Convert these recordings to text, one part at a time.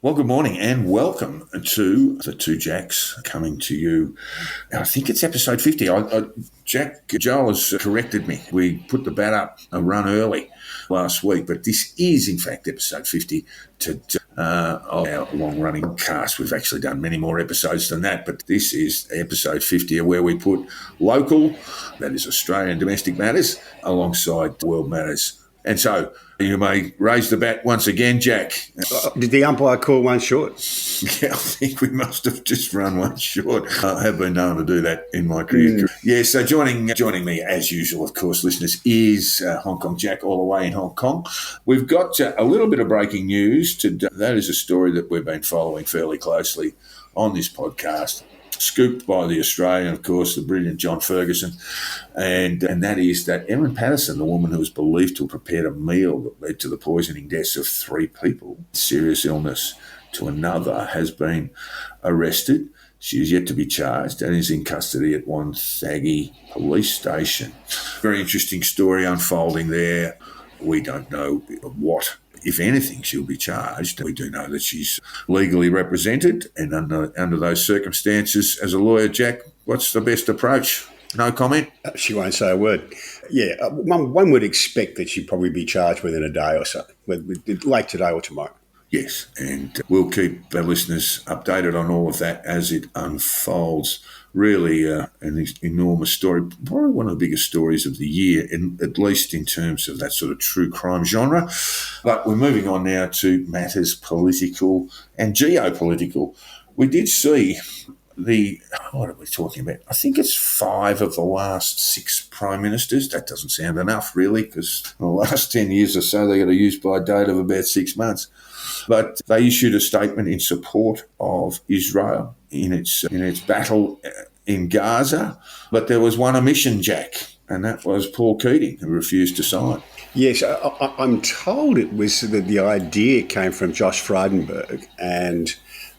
Well, good morning and welcome to the Two Jacks coming to you. I think it's episode 50. Jack Joel has corrected me. We put the bat up a run early last week, but this is in fact episode 50 of our long-running cast. We've actually done many more episodes than that, but this is episode 50 where we put local, that is Australian domestic matters, alongside world matters. And so you may raise the bat once again, Jack. Did the umpire call one short? Yeah, I think we must have just run one short. I have been known to do that in my career. Yeah, so joining me, as usual, of course, listeners, is Hong Kong Jack, all the way in Hong Kong. We've got a little bit of breaking news today. That is a story that we've been following fairly closely on this podcast. Scooped by the Australian, of course, the brilliant John Ferguson, and that is that Erin Patterson, the woman who was believed to have prepared a meal that led to the poisoning deaths of 3 people, serious illness to another, has been arrested. She is yet to be charged and is in custody at Wonthaggi Police Station. Very interesting story unfolding there. We don't know what, if anything, she'll be charged. We do know that she's legally represented, and under those circumstances, as a lawyer, Jack, what's the best approach? No comment? She won't say a word. Yeah, one would expect that she'd probably be charged within a day or so, late today or tomorrow. Yes, and we'll keep our listeners updated on all of that as it unfolds. Really an enormous story, probably one of the biggest stories of the year, at least in terms of that sort of true crime genre. But we're moving on now to matters political and geopolitical. We did see what are we talking about? I think it's 5 of the last 6 prime ministers. That doesn't sound enough, really, because in the last 10 years or so, they got a use-by date of about 6 months. But they issued a statement in support of Israel in its battle in Gaza. But there was one omission, Jack, and that was Paul Keating, who refused to sign. Yes, I'm told it was that the idea came from Josh Frydenberg,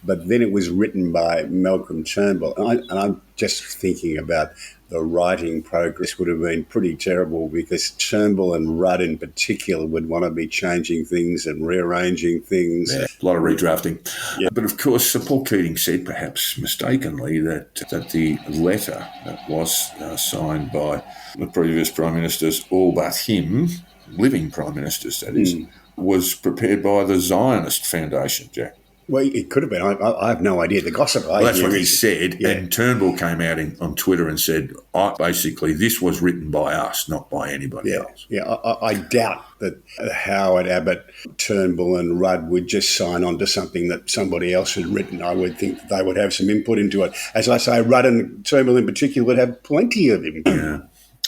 but then it was written by Malcolm Turnbull. And I'm just thinking about the writing progress would have been pretty terrible, because Turnbull and Rudd in particular would want to be changing things and rearranging things. Yeah, a lot of redrafting. Yeah. But of course, Paul Keating said, perhaps mistakenly, that the letter that was signed by the previous prime ministers, all but him, living prime ministers that is, was prepared by the Zionist Foundation, Jack. Well, it could have been. I have no idea. The gossip. Well, that's what he said. Yeah. And Turnbull came out on Twitter and said, basically, this was written by us, not by anybody else. Yeah, I doubt that Howard, Abbott, Turnbull and Rudd would just sign on to something that somebody else had written. I would think that they would have some input into it. As I say, Rudd and Turnbull in particular would have plenty of input. Yeah.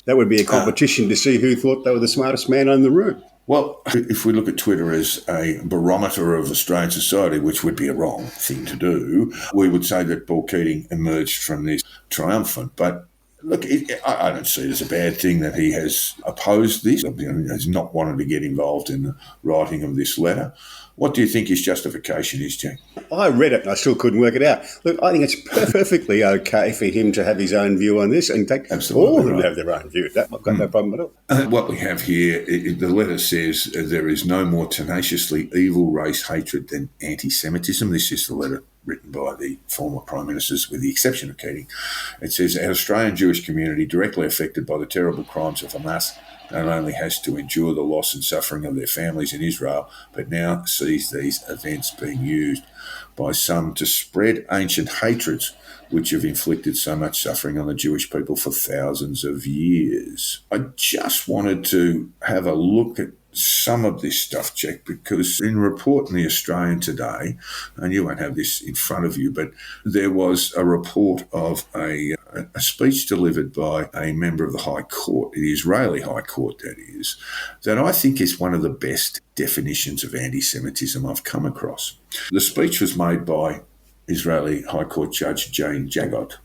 That would be a competition to see who thought they were the smartest man in the room. Well, if we look at Twitter as a barometer of Australian society, which would be a wrong thing to do, we would say that Paul Keating emerged from this triumphant. But look, I don't see it as a bad thing that he has opposed this, has not wanted to get involved in the writing of this letter. What do you think his justification is, Jack? I read it and I still couldn't work it out. Look, I think it's perfectly okay for him to have his own view on this. In fact, all of them have their own view. I've got no problem at all. What we have here, the letter says there is no more tenaciously evil race hatred than anti-Semitism. This is the letter written by the former prime ministers, with the exception of Keating. It says, our Australian Jewish community, directly affected by the terrible crimes of Hamas, not only has to endure the loss and suffering of their families in Israel, but now sees these events being used by some to spread ancient hatreds which have inflicted so much suffering on the Jewish people for thousands of years. I just wanted to have a look at some of this stuff, Jack, because in a report in the Australian today, and you won't have this in front of you, but there was a report of a speech delivered by a member of the High Court, the Israeli High Court that is, that I think is one of the best definitions of anti-Semitism I've come across. The speech was made by Israeli High Court Judge Jane Jagot,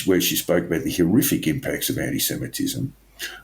where she spoke about the horrific impacts of anti-Semitism,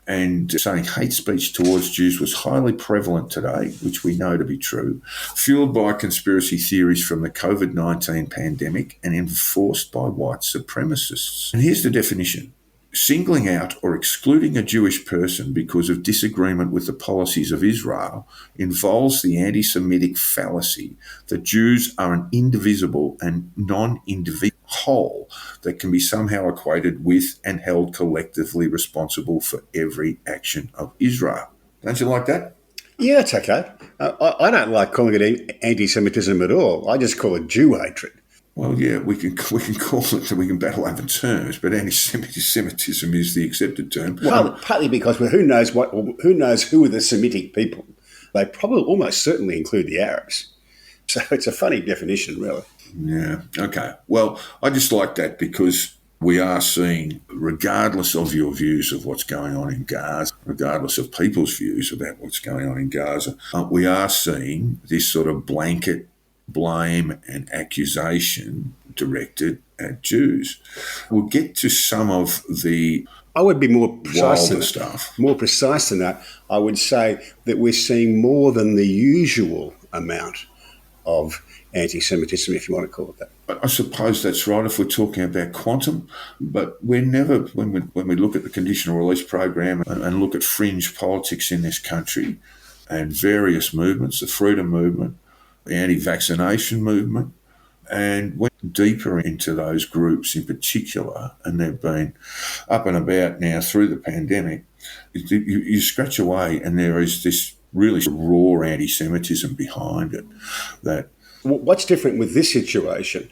and saying hate speech towards Jews was highly prevalent today, which we know to be true, fueled by conspiracy theories from the COVID-19 pandemic and enforced by white supremacists. And here's the definition. singling out or excluding a Jewish person because of disagreement with the policies of Israel involves the anti-Semitic fallacy that Jews are an indivisible and non-indivisible whole that can be somehow equated with and held collectively responsible for every action of Israel. Don't you like that? Yeah, it's okay. I don't like calling it anti-Semitism at all. I just call it Jew hatred. Well, yeah, we can call it, we can battle over terms, but anti-Semitism is the accepted term. Partly because who knows who are the Semitic people? They probably almost certainly include the Arabs. So it's a funny definition, really. Yeah, okay. Well, I just like that because we are seeing, regardless of your views of what's going on in Gaza, regardless of people's views about what's going on in Gaza, we are seeing this sort of blanket blame and accusation directed at Jews. We'll get to some of the I would be more precise than stuff. More precise than that. I would say that we're seeing more than the usual amount of anti-Semitism, if you want to call it that. I suppose that's right if we're talking about quantum, but we're never, when we look at the Conditional Release Program and look at fringe politics in this country and various movements, the freedom movement, the anti-vaccination movement, and went deeper into those groups in particular, and they've been up and about now through the pandemic, you scratch away and there is this really raw anti-Semitism behind it. That what's different with this situation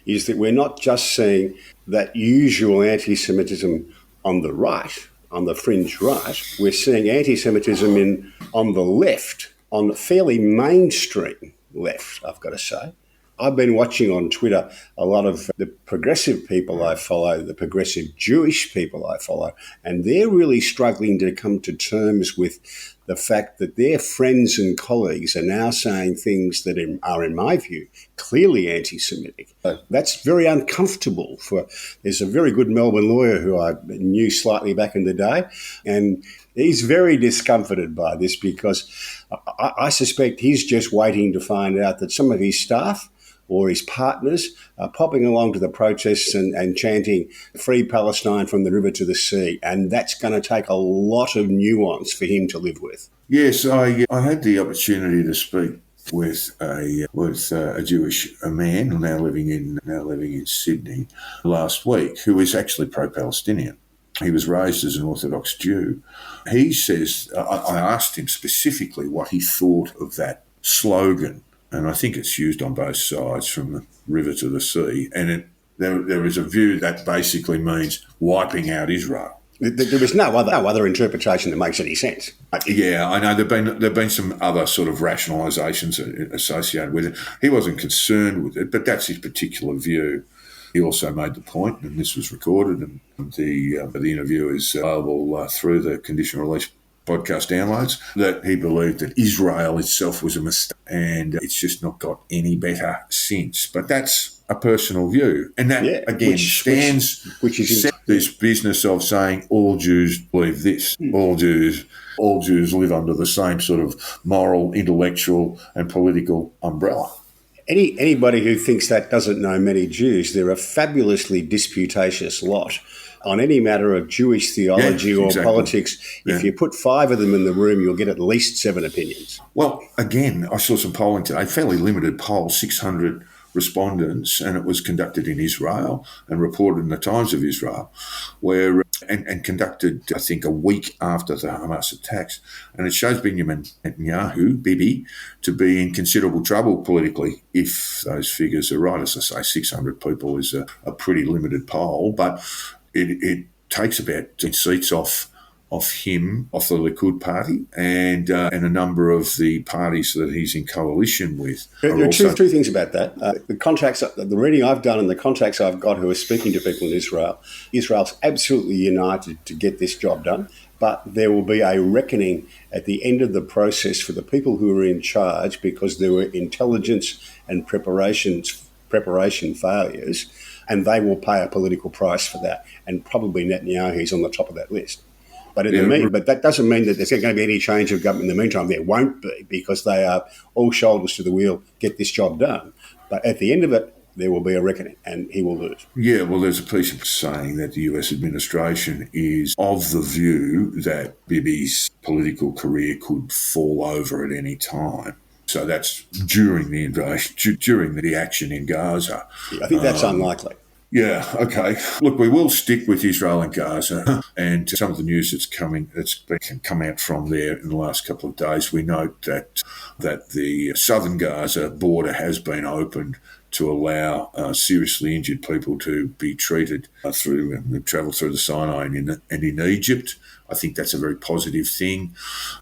is that we're not just seeing that usual anti-Semitism on the right, on the fringe right. We're seeing anti-Semitism on the left, on the fairly mainstream left, I've got to say. I've been watching on Twitter a lot of the progressive people I follow, the progressive Jewish people I follow, and they're really struggling to come to terms with the fact that their friends and colleagues are now saying things that are, in my view, clearly anti-Semitic. That's very uncomfortable. There's a very good Melbourne lawyer who I knew slightly back in the day, and he's very discomforted by this because I suspect he's just waiting to find out that some of his staff or his partners are popping along to the protests and chanting "Free Palestine from the river to the sea," and that's going to take a lot of nuance for him to live with. Yes, I had the opportunity to speak with a Jewish man now living in Sydney last week, who is actually pro-Palestinian. He was raised as an Orthodox Jew. He says, I asked him specifically what he thought of that slogan, and I think it's used on both sides, from the river to the sea, and there is a view that basically means wiping out Israel. There is no other interpretation that makes any sense. Yeah, I know there've been some other sort of rationalisations associated with it. He wasn't concerned with it, but that's his particular view. He also made the point, and this was recorded, and the interview is available through the Conditional Release podcast downloads, that he believed that Israel itself was a mistake and it's just not got any better since. But that's a personal view. And that, which is this business of saying all Jews believe this, all Jews live under the same sort of moral, intellectual and political umbrella. Anybody who thinks that doesn't know many Jews. They're a fabulously disputatious lot on any matter of Jewish theology or politics. If you put 5 of them in the room, you'll get at least 7 opinions. Well, again, I saw some polling today, fairly limited poll, 600 respondents, and it was conducted in Israel and reported in the Times of Israel, where and conducted, I think, a week after the Hamas attacks. And it shows Benjamin Netanyahu, Bibi, to be in considerable trouble politically if those figures are right. As I say, 600 people is a pretty limited poll, but it takes about 10 seats off him, off the Likud party, and a number of the parties that he's in coalition with. There are two things about that. The reading I've done and the contacts I've got who are speaking to people in Israel, Israel's absolutely united to get this job done, but there will be a reckoning at the end of the process for the people who are in charge because there were intelligence and preparation failures, and they will pay a political price for that. And probably Netanyahu is on the top of that list. But but that doesn't mean that there's going to be any change of government in the meantime. There won't be, because they are all shoulders to the wheel, get this job done. But at the end of it, there will be a reckoning and he will lose. Yeah, well, there's a piece of saying that the US administration is of the view that Bibi's political career could fall over at any time. So that's during the invasion, during the action in Gaza. I think that's unlikely. Yeah, okay. Look, we will stick with Israel and Gaza and some of the news that's come out from there in the last couple of days. We note that the southern Gaza border has been opened to allow seriously injured people to be treated travel through the Sinai and in Egypt. I think that's a very positive thing.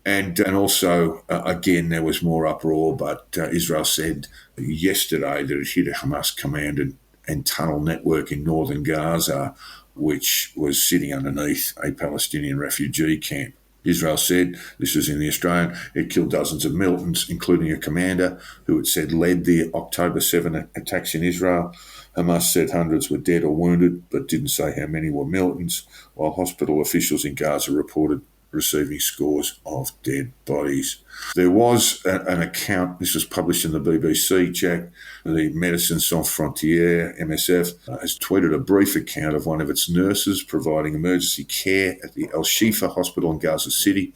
And also, again, there was more uproar, but Israel said yesterday that it hit a Hamas command and tunnel network in northern Gaza, which was sitting underneath a Palestinian refugee camp. Israel said, this was in the Australian, it killed dozens of militants, including a commander who it said led the October 7 attacks in Israel. Hamas said hundreds were dead or wounded, but didn't say how many were militants, while hospital officials in Gaza reported receiving scores of dead bodies. There was an account, this was published in the BBC, Jack, the Médecins Sans Frontières, MSF, has tweeted a brief account of one of its nurses providing emergency care at the Al-Shifa hospital in Gaza City.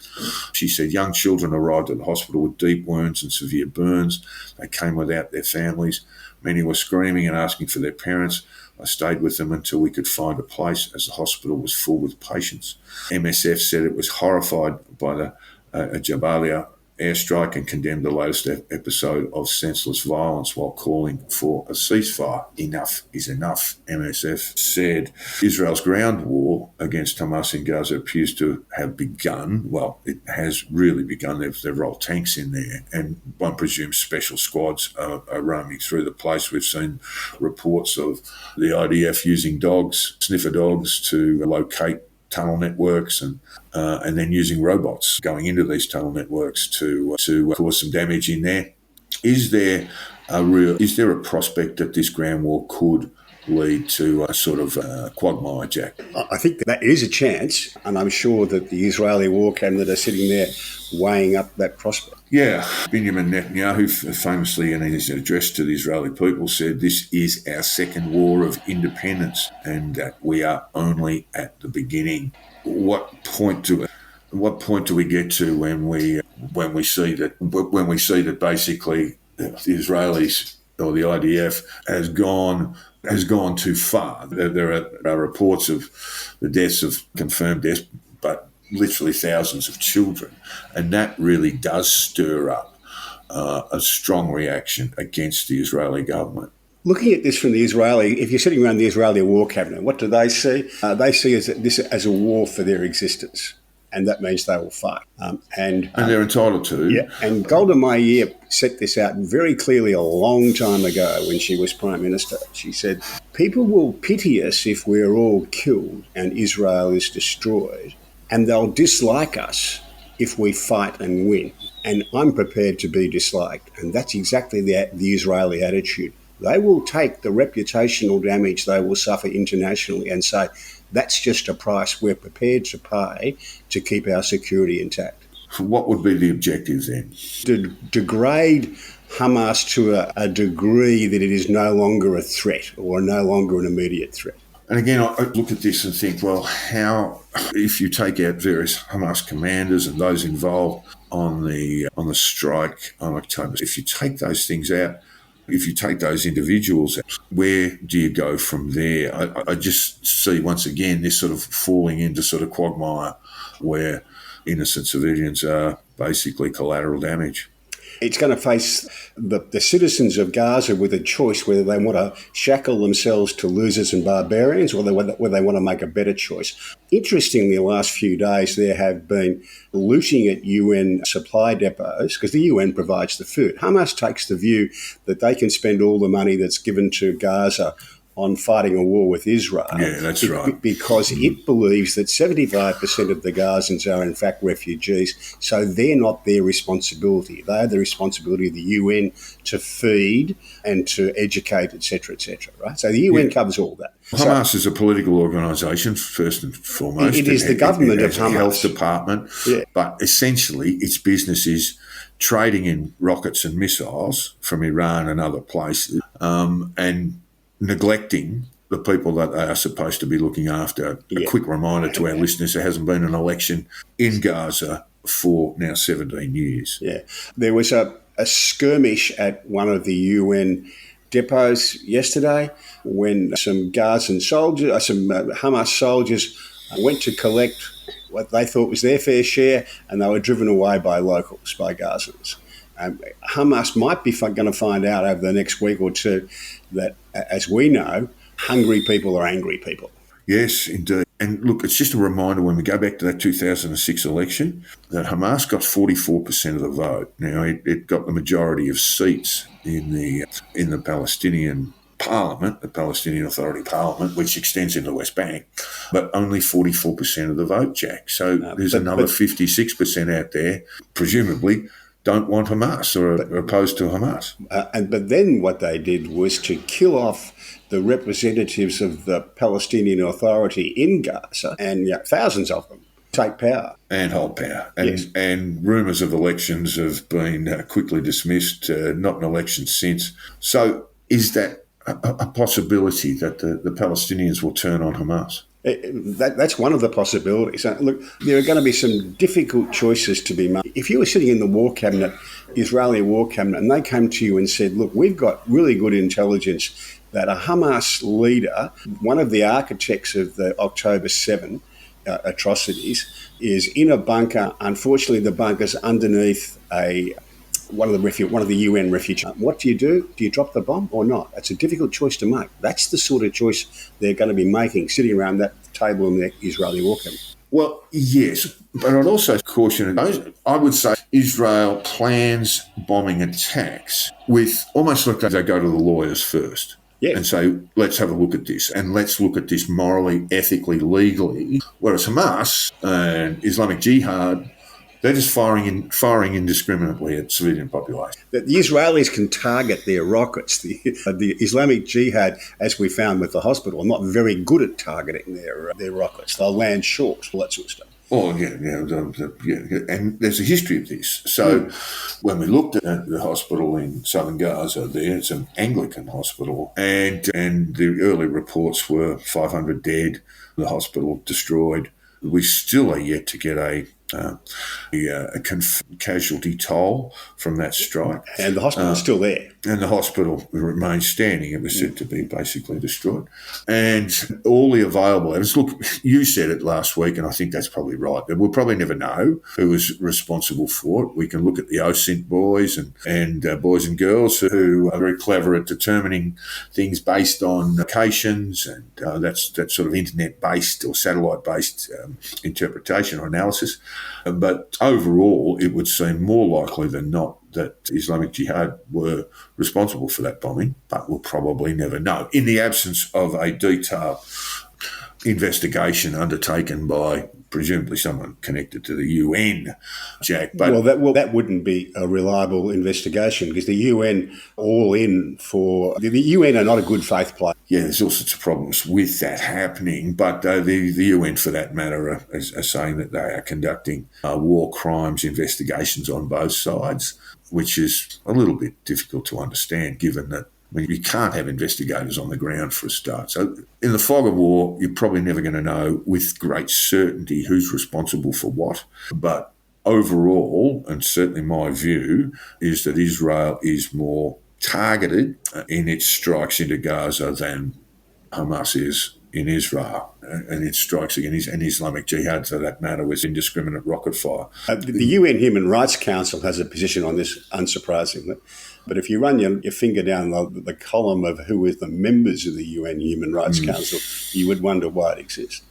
She said young children arrived at the hospital with deep wounds and severe burns. They came without their families. Many were screaming and asking for their parents. I stayed with them until we could find a place as the hospital was full with patients. MSF said it was horrified by the Jabalia airstrike and condemned the latest episode of senseless violence while calling for a ceasefire. Enough is enough, MSF said. Israel's ground war against Hamas in Gaza appears to have begun. Well, it has really begun. They've rolled tanks in there, and one presumes special squads are roaming through the place. We've seen reports of the IDF using sniffer dogs, to locate tunnel networks and then using robots going into these tunnel networks to cause some damage in there. Is there a prospect that this ground war could lead to a sort of quagmire, Jack? I think that is a chance, and I'm sure that the Israeli war cabinet are sitting there weighing up that prospect. Yeah, Benjamin Netanyahu famously in his address to the Israeli people said this is our second war of independence and that we are only at the beginning. What point do we get to when we see that basically the Israelis or the IDF has gone too far? There are reports of the deaths of confirmed deaths, but literally thousands of children, and that really does stir up a strong reaction against the Israeli government. Looking at this from the Israeli, if you're sitting around the Israeli war cabinet, what do they see? They see this as a war for their existence, and that means they will fight. And they're entitled to. Yeah, and Golda Meir set this out very clearly a long time ago when she was Prime Minister. She said, people will pity us if we're all killed and Israel is destroyed, and they'll dislike us if we fight and win. And I'm prepared to be disliked. And that's exactly the Israeli attitude. They will take the reputational damage they will suffer internationally and say, that's just a price we're prepared to pay to keep our security intact. What would be the objective then? To degrade Hamas to a degree that it is no longer a threat or no longer an immediate threat. And again, I look at this and think, well, how, if you take out various Hamas commanders and those involved on the strike on October, if you take those things out, if you take those individuals out, where do you go from there? I just see once again this sort of falling into sort of quagmire where innocent civilians are basically collateral damage. It's going to face the citizens of Gaza with a choice whether they want to shackle themselves to losers and barbarians or whether they want to make a better choice. Interestingly, the last few days there have been looting at UN supply depots because the UN provides the food. Hamas takes the view that they can spend all the money that's given to Gaza on fighting a war with Israel. Yeah, that's right. Because it believes that 75% of the Gazans are in fact refugees, so they're not their responsibility. They are the responsibility of the UN to feed and to educate, etc., etc. Right? So the UN covers all that. Hamas is a political organisation, first and foremost. It is the government of Hamas. A health department, but essentially its business is trading in rockets and missiles from Iran and other places, and neglecting the people that they are supposed to be looking after. A quick reminder to our listeners, there hasn't been an election in Gaza for now 17 years. Yeah. There was a skirmish at one of the UN depots yesterday when some Gazan soldiers, some Hamas soldiers went to collect what they thought was their fair share, and they were driven away by locals, by Gazans. Hamas might be going to find out over the next week or two that, as we know, hungry people are angry people. Yes, indeed. And look, it's just a reminder when we go back to that 2006 election that Hamas got 44% of the vote. Now, it got the majority of seats in the Palestinian Parliament, the Palestinian Authority Parliament, which extends into the West Bank, but only 44% of the vote, Jack. So there's another 56% out there, presumably, don't want Hamas or are opposed to Hamas. But then what they did was to kill off the representatives of the Palestinian Authority in Gaza, and thousands of them take power. And hold power. And, yes. And rumours of elections have been quickly dismissed, not an election since. So is that a possibility that the Palestinians will turn on Hamas? That's one of the possibilities. Look, there are going to be some difficult choices to be made. If you were sitting in the war cabinet, Israeli war cabinet, and they came to you and said, look, we've got really good intelligence that a Hamas leader, one of the architects of the October 7 atrocities, is in a bunker. Unfortunately, the bunker's underneath one of the UN refugees. What do? Do you drop the bomb or not? It's a difficult choice to make. That's the sort of choice they're going to be making, sitting around that table in the Israeli war cabinet. Well, yes, but I'd also caution, I would say Israel plans bombing attacks with almost like they go to the lawyers first. Yeah. And say, let's have a look at this, and let's look at this morally, ethically, legally. Whereas Hamas and Islamic Jihad, they're just firing indiscriminately at civilian population. The Israelis can target their rockets. The Islamic Jihad, as we found with the hospital, are not very good at targeting their rockets. They'll land short, all that sort of stuff. Oh, yeah, and there's a history of this. So when we looked at the hospital in southern Gaza there, it's an Anglican hospital, and the early reports were 500 dead, the hospital destroyed. We still are yet to get a casualty toll from that strike. And the hospital's still there. And the hospital remains standing. It was said to be basically destroyed. And all the available evidence, look, you said it last week, and I think that's probably right. We'll probably never know who was responsible for it. We can look at the OSINT boys and boys and girls who are very clever at determining things based on locations, and that's that sort of internet-based or satellite-based interpretation or analysis. But overall, it would seem more likely than not that Islamic Jihad were responsible for that bombing, but we'll probably never know. In the absence of a detailed investigation undertaken by presumably someone connected to the UN, Jack. But that wouldn't be a reliable investigation because the UN the UN are not a good faith player. Yeah, there's all sorts of problems with that happening, but the UN, for that matter, are saying that they are conducting war crimes investigations on both sides, which is a little bit difficult to understand given that you can't have investigators on the ground for a start. So in the fog of war, you're probably never going to know with great certainty who's responsible for what. But overall, and certainly my view, is that Israel is more targeted in its strikes into Gaza than Hamas is in Israel. And its strikes against an Islamic Jihad, for that matter, was indiscriminate rocket fire. The UN Human Rights Council has a position on this, unsurprisingly. But if you run your finger down the column of who is the members of the UN Human Rights Council, you would wonder why it exists.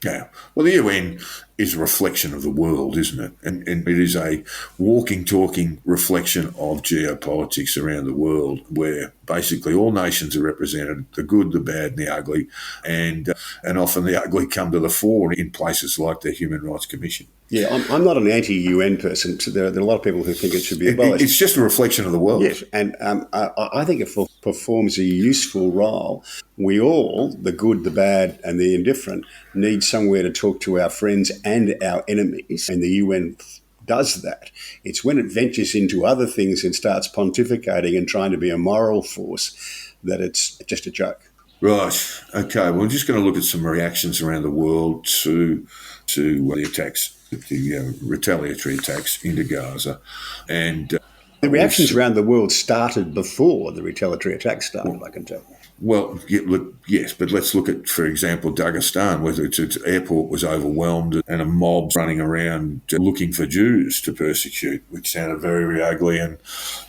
Yeah. Well, the UN is a reflection of the world, isn't it? And it is a walking, talking reflection of geopolitics around the world where basically all nations are represented, the good, the bad and the ugly, and often the ugly come to the fore in places like the Human Rights Commission. Yeah, I'm not an anti-UN person. So there are a lot of people who think it should be abolished. It's just a reflection of the world. Yes, and I think it performs a useful role. We all, the good, the bad and the indifferent, need somewhere to talk to our friends and our enemies, and the UN does that. It's when it ventures into other things and starts pontificating and trying to be a moral force that it's just a joke. Right. Okay. Well, we're just going to look at some reactions around the world to the attacks, the retaliatory attacks into Gaza, and The we'll reactions see. around the world started before the retaliatory attack started, I can tell. Well, yeah, look, yes, but let's look at, for example, Dagestan, where its airport was overwhelmed and a mob running around looking for Jews to persecute, which sounded very, very ugly, and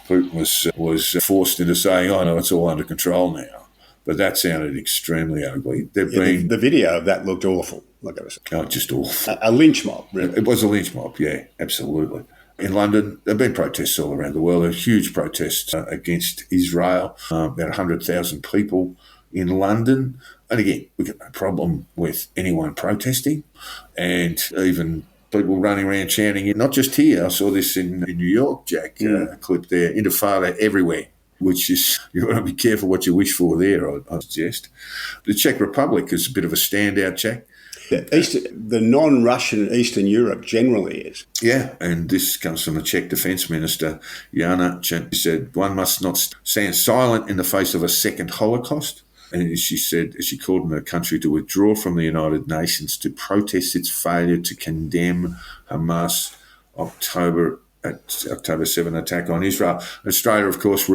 Putin was forced into saying, "Oh no, it's all under control now." But that sounded extremely ugly. There've Yeah, been the video of that looked awful. Like I was, just awful. a lynch mob, really. It was a lynch mob, yeah, absolutely. In London, there have been protests all around the world. There are huge protests against Israel, about 100,000 people in London. And again, we've got no problem with anyone protesting, and even people running around chanting, not just here. I saw this in New York, Jack, a clip there, Intifada everywhere, which is, you want to be careful what you wish for there, I suggest. The Czech Republic is a bit of a standout, Jack. Yeah, the non-Russian Eastern Europe generally is. Yeah, and this comes from the Czech Defence Minister, Jana. She said, one must not stand silent in the face of a second Holocaust. And she said, she called on the country to withdraw from the United Nations to protest its failure to condemn Hamas October 7 attack on Israel. Australia, of course,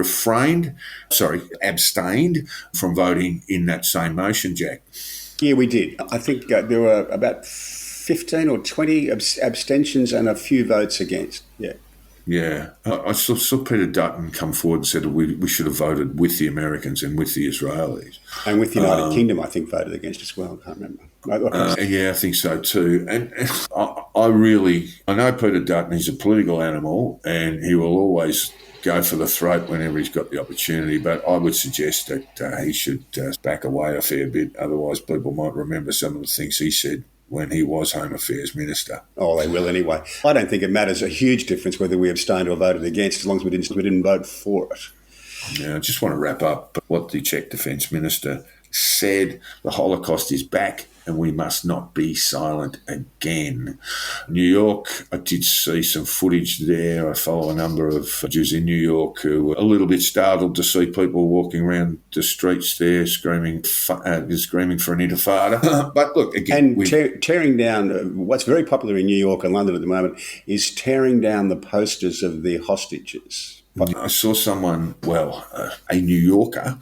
abstained from voting in that same motion, Jack. Yeah, we did. I think there were about 15 or 20 abstentions and a few votes against. Yeah. Yeah. I saw Peter Dutton come forward and said we should have voted with the Americans and with the Israelis. And with the United Kingdom, I think, voted against as well. I can't remember. Yeah, I think so too. And I know Peter Dutton is a political animal and he will always go for the throat whenever he's got the opportunity, but I would suggest that he should back away a fair bit. Otherwise, people might remember some of the things he said when he was Home Affairs Minister. Oh, they will anyway. I don't think it matters a huge difference whether we abstained or voted against, as long as we didn't vote for it. Yeah, I just want to wrap up what the Czech Defence Minister said. The Holocaust is back and we must not be silent again. New York, I did see some footage there. I follow a number of Jews in New York who were a little bit startled to see people walking around the streets there screaming for an intifada. But look, again... And tearing down, what's very popular in New York and London at the moment is tearing down the posters of the hostages. I saw someone, a New Yorker,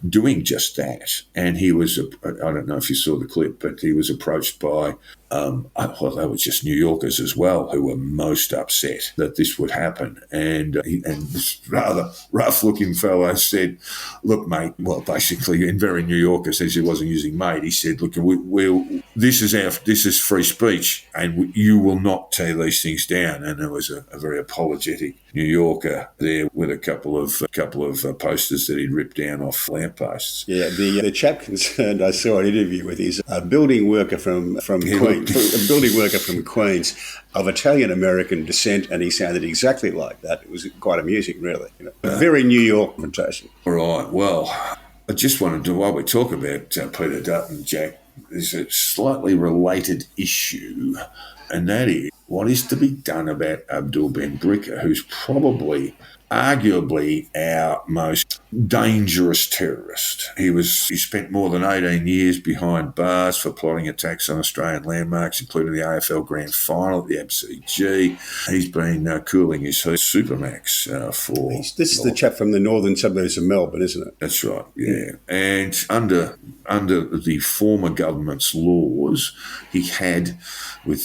doing just that. And he was, I don't know if you saw the clip, but he was approached by, they were just New Yorkers as well, who were most upset that this would happen. And this rather rough-looking fellow said, look, mate, basically, in very New Yorker, since he wasn't using mate, he said, look, this is free speech, and you will not tear these things down. And there was a very apologetic New Yorker there with a couple of posters that he'd ripped down off lampposts. Yeah, the chap concerned, I saw an interview with, is a building worker from Queens of Italian-American descent, and he sounded exactly like that. It was quite amusing, really. A very New York presentation. All right, well, I just wanted to, while we talk about Peter Dutton, Jack, there's a slightly related issue, and that is what is to be done about Abdul Ben Brika, who's probably, arguably, our most dangerous terrorist. He spent more than 18 years behind bars for plotting attacks on Australian landmarks, including the AFL Grand Final at the MCG. He's been cooling his Supermax for... This is the chap from the northern suburbs of Melbourne, isn't it? That's right, yeah. And under the former government's laws, he had, with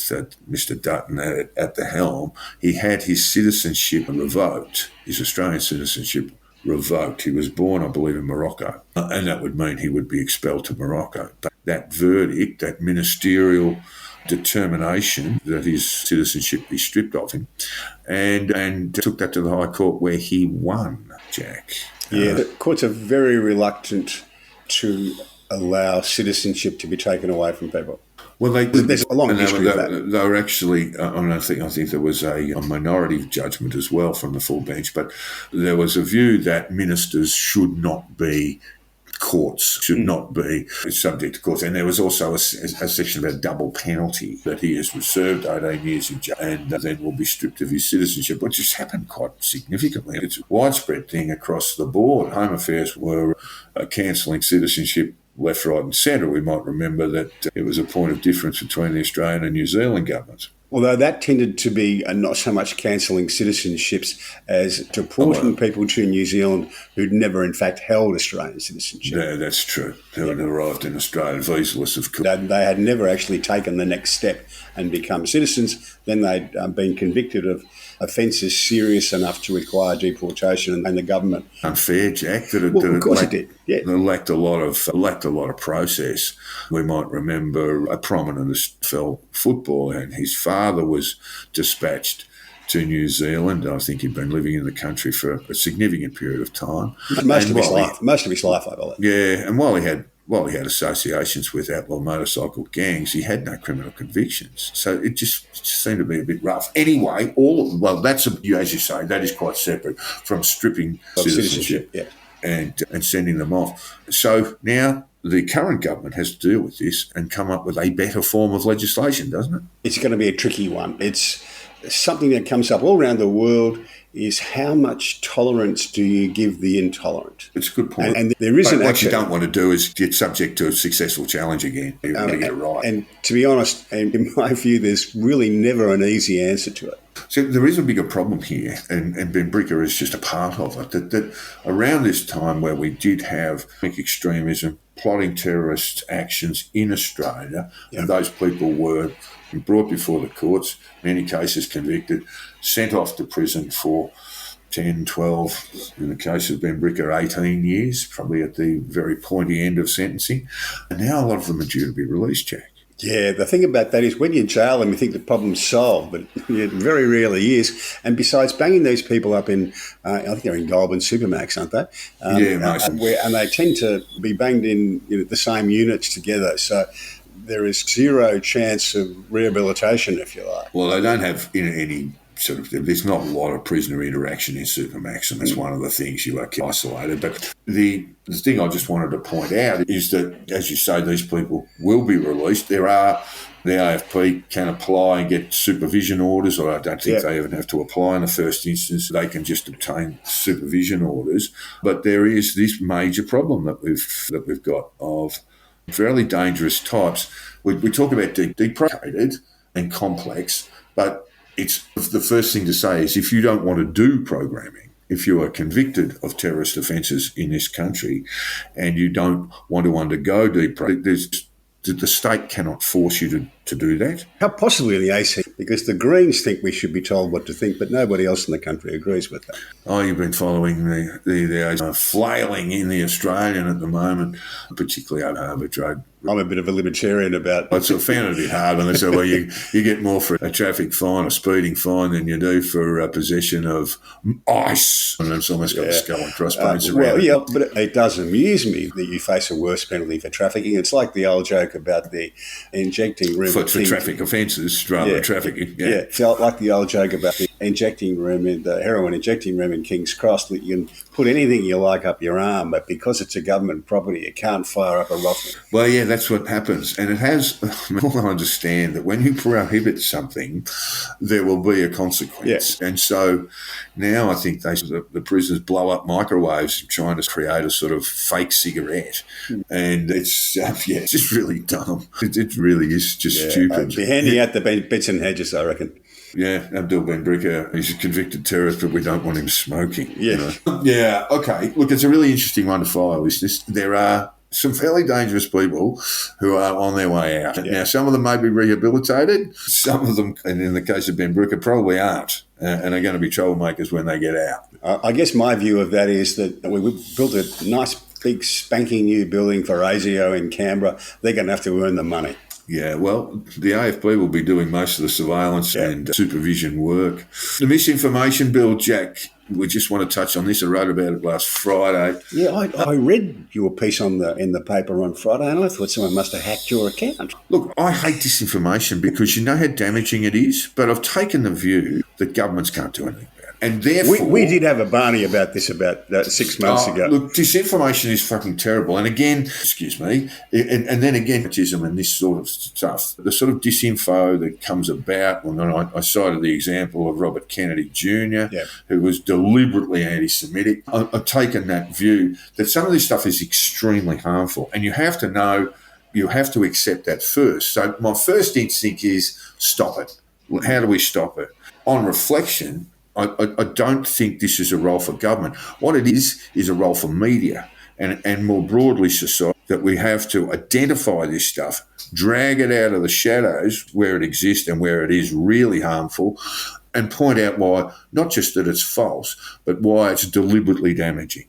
Mr. Dutton at the helm, he had his citizenship revoked, his Australian citizenship revoked. He was born, I believe, in Morocco, and that would mean he would be expelled to Morocco. But that verdict, that ministerial determination that his citizenship be stripped of him, and took that to the High Court where he won, Jack. Yeah, the courts are very reluctant to allow citizenship to be taken away from people. Well, there's a long history of that. They were actually, I think there was a minority judgment as well from the full bench, but there was a view that ministers should not be subject to courts. And there was also a section about double penalty, that he has served 18 years in jail and then will be stripped of his citizenship, which has happened quite significantly. It's a widespread thing across the board. Home Affairs were cancelling citizenship left, right and centre, we might remember that it was a point of difference between the Australian and New Zealand governments. Although that tended to be not so much cancelling citizenships as deporting people to New Zealand who'd never in fact held Australian citizenship. Yeah, that's true. They had arrived in Australia visaless, of course. They had never actually taken the next step and become citizens. Then they'd been convicted of offences serious enough to require deportation, and the government unfair, Jack. That it did. Yeah, it lacked a lot of process. We might remember a prominent AFL footballer, and his father was dispatched to New Zealand. I think he'd been living in the country for a significant period of time. Most of his life, I believe. Yeah, and while he had associations with outlaw motorcycle gangs, he had no criminal convictions. So it just seemed to be a bit rough. Anyway, as you say, that is quite separate from stripping citizenship and sending them off. So now the current government has to deal with this and come up with a better form of legislation, doesn't it? It's going to be a tricky one. It's something that comes up all around the world. Is how much tolerance do you give the intolerant? It's a good point. And there isn't. What you don't want to do is get subject to a successful challenge again. You've got to get it right. And to be honest, in my view, there's really never an easy answer to it. So there is a bigger problem here, and Benbrika is just a part of it, that around this time where we did have extremism, plotting terrorist actions in Australia, and those people were brought before the courts, in many cases convicted, sent off to prison for 10, 12, in the case of Benbrika, 18 years, probably at the very pointy end of sentencing. And now a lot of them are due to be released, Jack. Yeah, the thing about that is when you jail them, you think the problem's solved, but it very rarely is. And besides, banging these people up in, I think they're in Goulburn Supermax, aren't they? Most of them. And they tend to be banged in the same units together. So there is zero chance of rehabilitation, if you like. Well, they don't have any sort of, there's not a lot of prisoner interaction in Supermax, and that's one of the things you are isolated. But the thing I just wanted to point out is that, as you say, these people will be released. The AFP can apply and get supervision orders, or I don't think they even have to apply in the first instance. They can just obtain supervision orders. But there is this major problem that we've got of fairly dangerous types. We talk about deprecated and complex, but it's the first thing to say is if you don't want to do programming, if you are convicted of terrorist offences in this country and you don't want to undergo the state cannot force you to do that. How possibly the AC? Because the Greens think we should be told what to think, but nobody else in the country agrees with that. Oh, you've been following the flailing in the Australian at the moment, particularly over Harbour Drug. I'm a bit of a libertarian about... I sort of found it a bit hard when they said, well, you get more for a traffic fine, a speeding fine, than you do for possession of ice. And it's almost got a skull and crossbones around it. Well, but it does amuse me that you face a worse penalty for trafficking. It's like the old joke about the injecting room... For traffic offences rather than trafficking. Yeah, it's like the old joke about the injecting room in the heroin injecting room in King's Cross, that you can put anything you like up your arm, but because it's a government property, you can't fire up a rocket. Well, yeah, that's what happens. And it has, I understand that when you prohibit something, there will be a consequence. Yeah. And so now I think the prisoners blow up microwaves trying to create a sort of fake cigarette. And it's just really dumb. It really is just stupid. Be handing out the bits and hedges, I reckon. Yeah, Abdul Benbrika, he's a convicted terrorist, but we don't want him smoking. Yeah. Yeah, okay. Look, it's a really interesting one to follow, is this. There are some fairly dangerous people who are on their way out. Yeah. Now, some of them may be rehabilitated. Some of them, and in the case of Benbrika, probably aren't, and are going to be troublemakers when they get out. I guess my view of that is that we built a nice, big, spanking new building for ASIO in Canberra. They're going to have to earn the money. Yeah, well, the AFP will be doing most of the surveillance and supervision work. The misinformation bill, Jack, we just want to touch on this. I wrote about it last Friday. Yeah, I read your piece in the paper on Friday, and I thought someone must have hacked your account. Look, I hate disinformation because you know how damaging it is, but I've taken the view that governments can't do anything about And therefore... We did have a Barney about this about 6 months ago. Look, disinformation is fucking terrible. And again, excuse me, and then again, and this sort of stuff, the sort of disinfo that comes about, well, I cited the example of Robert Kennedy Jr., who was deliberately anti-Semitic. I've taken that view that some of this stuff is extremely harmful, and you have to know, you have to accept that first. So my first instinct is stop it. How do we stop it? On reflection, I don't think this is a role for government. What it is a role for media and more broadly society, that we have to identify this stuff, drag it out of the shadows where it exists and where it is really harmful, and point out why, not just that it's false, but why it's deliberately damaging,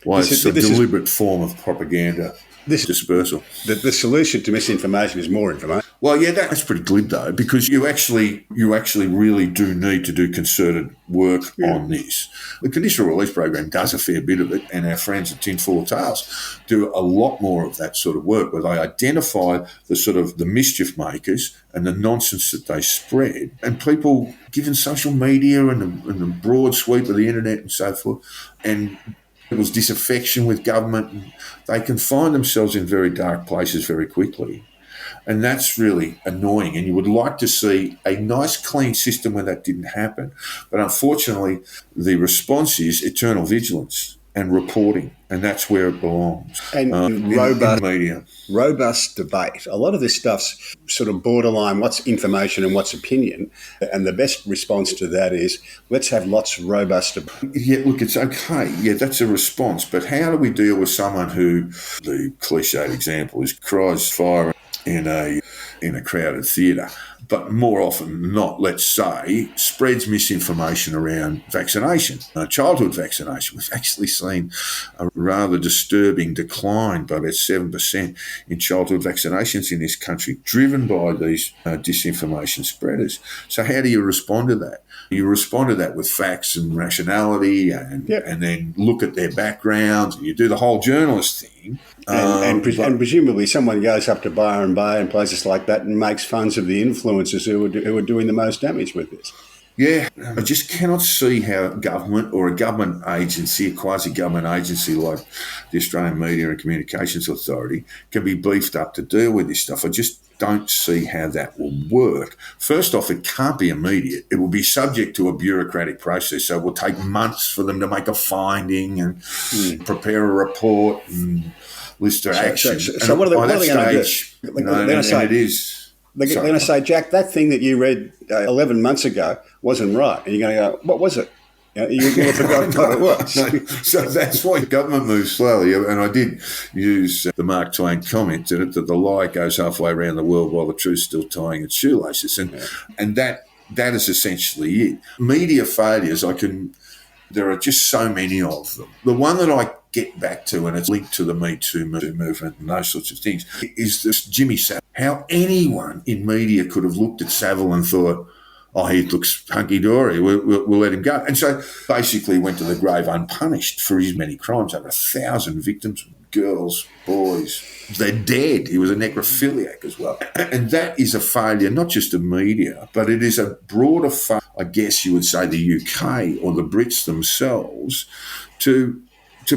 why it's a deliberate form of propaganda. This dispersal. The solution to misinformation is more information. Well, yeah, that's pretty glib though, because you actually really do need to do concerted work on this. The Conditional Release Program does a fair bit of it, and our friends at Tinfoil Tales do a lot more of that sort of work, where they identify the sort of the mischief makers and the nonsense that they spread, and people, given social media and the broad sweep of the internet and so forth, and people's disaffection with government, they can find themselves in very dark places very quickly. And that's really annoying. And you would like to see a nice, clean system where that didn't happen. But unfortunately, the response is eternal vigilance and reporting. And that's where it belongs. And robust media. Robust debate. A lot of this stuff's sort of borderline what's information and what's opinion. And the best response to that is let's have lots of robust debate. Yeah, look, it's okay. Yeah, that's a response. But how do we deal with someone who, the cliched example is, cries fire in a crowded theatre, but more often than not, let's say, spreads misinformation around vaccination, childhood vaccination. We've actually seen a rather disturbing decline by about 7% in childhood vaccinations in this country, driven by these disinformation spreaders. So how do you respond to that? You respond to that with facts and rationality and then look at their backgrounds, and you do the whole journalist thing. And presumably someone goes up to Byron Bay and places like that and makes funds of the influencers who are doing the most damage with this. Yeah, I just cannot see how government or a government agency, a quasi-government agency like the Australian Media and Communications Authority, can be beefed up to deal with this stuff. I just don't see how that will work. First off, it can't be immediate. It will be subject to a bureaucratic process, so it will take months for them to make a finding and prepare a report and list their actions. So what are they going to do? They're going to say, Jack, that thing that you read 11 months ago wasn't right. And you're going to go, what was it? You forgot what it was. No. So that's why government moves slowly. And I did use the Mark Twain comment in it that the lie goes halfway around the world while the truth's still tying its shoelaces. And that is essentially it. Media failures, there are just so many of them. The one that I get back to, and it's linked to the Me Too movement and those sorts of things, is this Jimmy Savile. How anyone in media could have looked at Savile and thought, oh, he looks hunky-dory, we'll let him go. And so basically went to the grave unpunished for his many crimes. Over 1,000 victims, girls, boys. They're dead. He was a necrophiliac as well. And that is a failure, not just of media, but it is a broader failure, I guess you would say the UK or the Brits themselves, to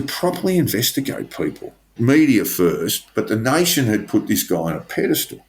properly investigate people. Media first, but the nation had put this guy on a pedestal.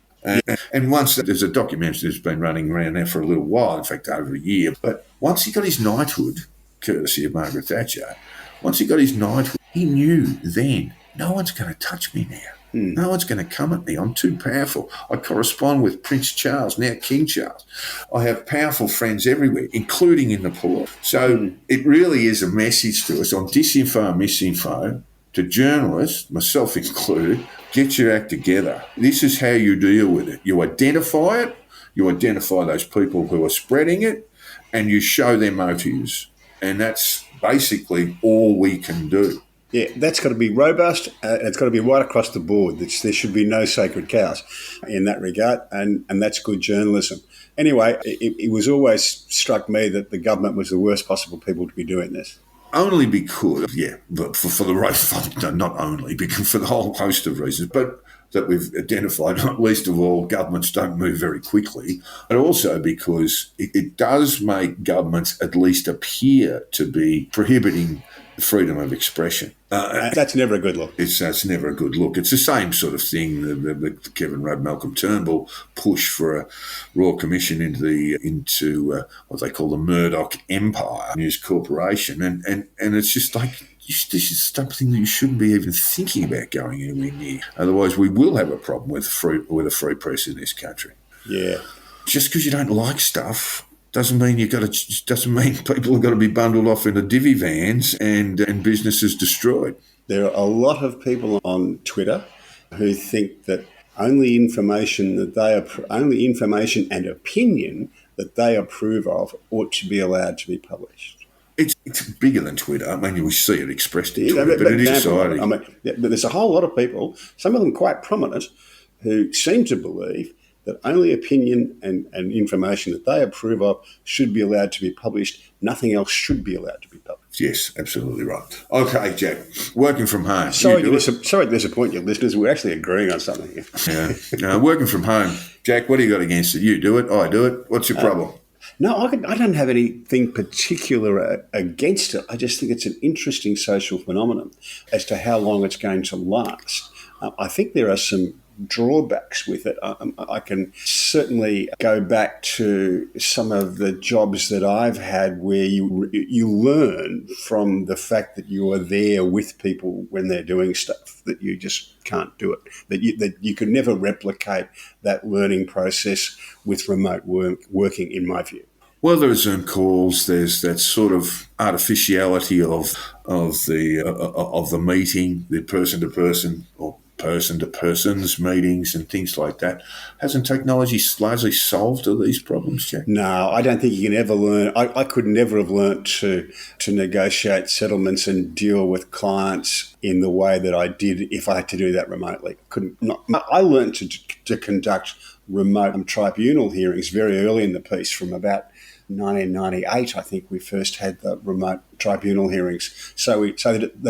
And once there's a documentary that's been running around now for a little while, in fact, over a year, but once he got his knighthood, courtesy of Margaret Thatcher, once he got his knighthood, he knew then, no one's going to touch me now. No one's going to come at me. I'm too powerful. I correspond with Prince Charles, now King Charles. I have powerful friends everywhere, including in the poor. So it really is a message to us on disinfo and misinfo, to journalists, myself included, get your act together. This is how you deal with it. You identify it, you identify those people who are spreading it, and you show their motives. And that's basically all we can do. Yeah, that's got to be robust. It's got to be right across the board. There should be no sacred cows in that regard, and that's good journalism. Anyway, it was always struck me that the government was the worst possible people to be doing this. Only because, but for the right, not only, because for the whole host of reasons, but that we've identified, not least of all, governments don't move very quickly, but also because it does make governments at least appear to be prohibiting freedom of expression. That's never a good look. That's never a good look. It's the same sort of thing. The Kevin Rudd, Malcolm Turnbull push for a Royal Commission into what they call the Murdoch Empire News Corporation, and it's just like, this is something that you shouldn't be even thinking about going anywhere near. Otherwise, we will have a problem with a free press in this country. Yeah. Just because you don't like stuff doesn't mean people have got to be bundled off into divvy vans and businesses destroyed. There are a lot of people on Twitter who think that only information and opinion that they approve of ought to be allowed to be published. It's bigger than Twitter. I mean, we see it expressed in Twitter, but it is society. But there's a whole lot of people, some of them quite prominent, who seem to believe that only opinion and information that they approve of should be allowed to be published. Nothing else should be allowed to be published. Yes, absolutely right. Okay, Jack, working from home. Sorry to disappoint your listeners. We're actually agreeing on something here. Yeah. Working from home. Jack, what do you got against it? You do it, I do it. What's your problem? No, I don't have anything particular against it. I just think it's an interesting social phenomenon as to how long it's going to last. I think there are some drawbacks with it. I can certainly go back to some of the jobs that I've had where you learn from the fact that you are there with people when they're doing stuff, that you just can't do it, that you could never replicate that learning process with remote working, in my view. Well, there are Zoom calls. There's that sort of artificiality of the meeting, the person to person or person to persons meetings and things like that. Hasn't technology largely solved all these problems, Jack? No, I don't think you can ever learn. I could never have learnt to negotiate settlements and deal with clients in the way that I did if I had to do that remotely. I learnt to conduct remote tribunal hearings very early in the piece, from about 1998, I think we first had the remote tribunal hearings. So they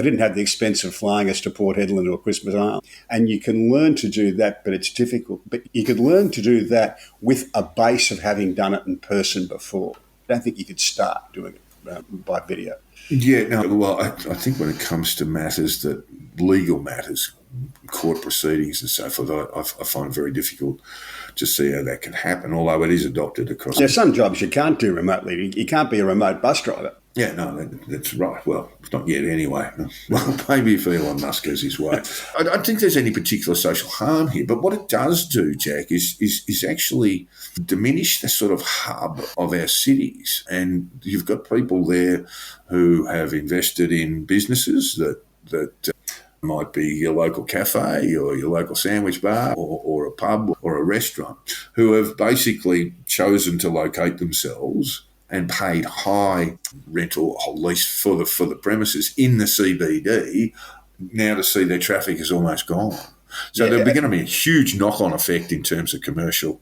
didn't have the expense of flying us to Port Hedland or Christmas Island. And you can learn to do that, but it's difficult. But you could learn to do that with a base of having done it in person before. I don't think you could start doing it by video. Yeah, no, well, I think when it comes to legal matters, court proceedings and so forth, I find it very difficult to see how that can happen, although it is adopted across. There's some jobs you can't do remotely. You can't be a remote bus driver. Yeah, no, that's right. Well, not yet anyway. Well, maybe if Elon Musk goes his way. I don't think there's any particular social harm here, but what it does do, Jack, is actually diminish the sort of hub of our cities. And you've got people there who have invested in businesses that might be your local cafe or your local sandwich bar or a pub or a restaurant, who have basically chosen to locate themselves and paid high rental or lease for the premises in the CBD, now to see their traffic is almost gone. So there'll be going to be a huge knock-on effect in terms of commercial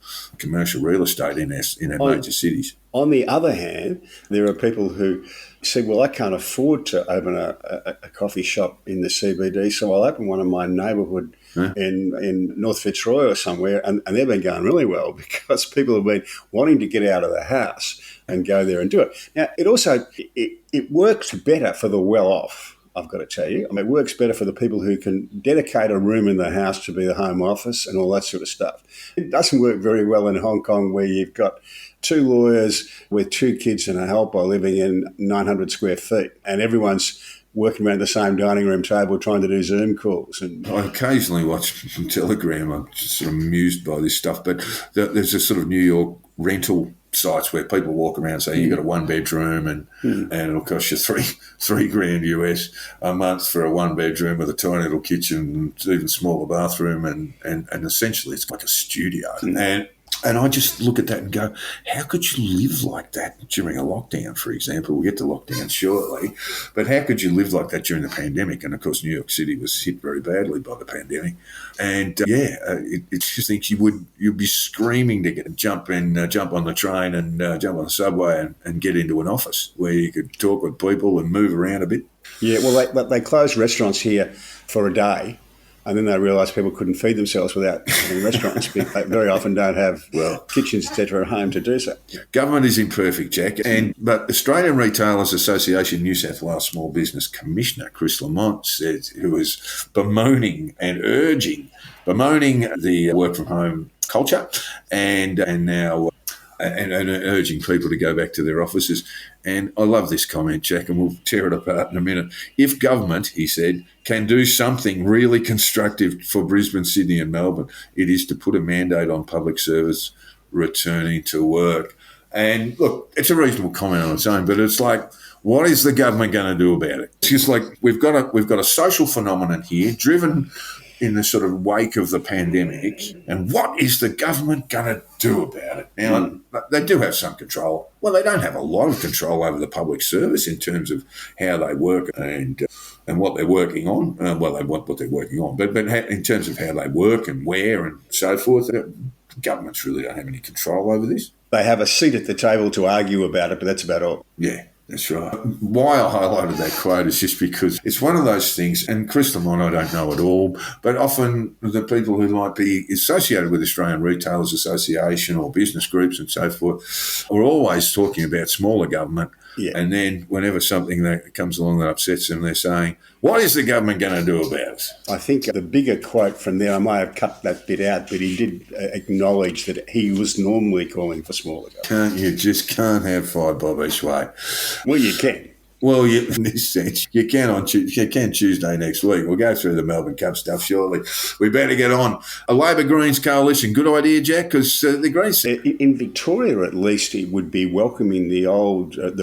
real estate in our major cities. On the other hand, there are people who say, well, I can't afford to open a coffee shop in the CBD, so I'll open one in my neighbourhood in North Fitzroy or somewhere, and they've been going really well because people have been wanting to get out of the house and go there and do it. Now, it also it works better for the well-off, I've got to tell you. I mean, it works better for the people who can dedicate a room in the house to be the home office and all that sort of stuff. It doesn't work very well in Hong Kong, where you've got two lawyers with two kids and a helper living in 900 square feet, and everyone's working around the same dining room table trying to do Zoom calls. And I occasionally watch Telegram. I'm just sort of amused by this stuff, but there's a sort of New York rental sites where people walk around saying you've got a one bedroom and it'll cost you $3,000 US a month for a one bedroom with a tiny little kitchen, even smaller bathroom, and essentially it's like a studio. And I just look at that and go, how could you live like that during a lockdown, for example? We'll get to lockdown shortly. But how could you live like that during the pandemic? And, of course, New York City was hit very badly by the pandemic. And, it's just things you'd be screaming to jump on the train and jump on the subway and get into an office where you could talk with people and move around a bit. Yeah, well, they closed restaurants here for a day And then they realised people couldn't feed themselves without having restaurants. They very often don't have kitchens, etc., at home to do so. Government is imperfect, Jack. But Australian Retailers Association New South Wales Small Business Commissioner Chris Lamont said, who was bemoaning the work from home culture and now urging people to go back to their offices. And I love this comment, Jack, and we'll tear it apart in a minute. If government, he said, can do something really constructive for Brisbane, Sydney and Melbourne, it is to put a mandate on public service returning to work. And look, it's a reasonable comment on its own, but it's like, what is the government going to do about it? It's just like we've got a social phenomenon here driven in the sort of wake of the pandemic, and what is the government going to do about it? Now, they do have some control. Well, they don't have a lot of control over the public service in terms of how they work and what they're working on. They want what they're working on, but in terms of how they work and where and so forth, governments really don't have any control over this. They have a seat at the table to argue about it, but that's about all. Yeah. That's right. Why I highlighted that quote is just because it's one of those things, and Chris Lamont I don't know at all, but often the people who might be associated with Australian Retailers Association or business groups and so forth are always talking about smaller government. Yeah. And then whenever something that comes along that upsets them, they're saying, what is the government going to do about it? I think the bigger quote from there, I may have cut that bit out, but he did acknowledge that he was normally calling for smaller government. You just can't have five bob each way. Well, you can. Well, in this sense, you can Tuesday next week. We'll go through the Melbourne Cup stuff shortly. We better get on. A Labor Greens coalition, good idea, Jack, because the Greens... In Victoria, at least, it would be welcoming the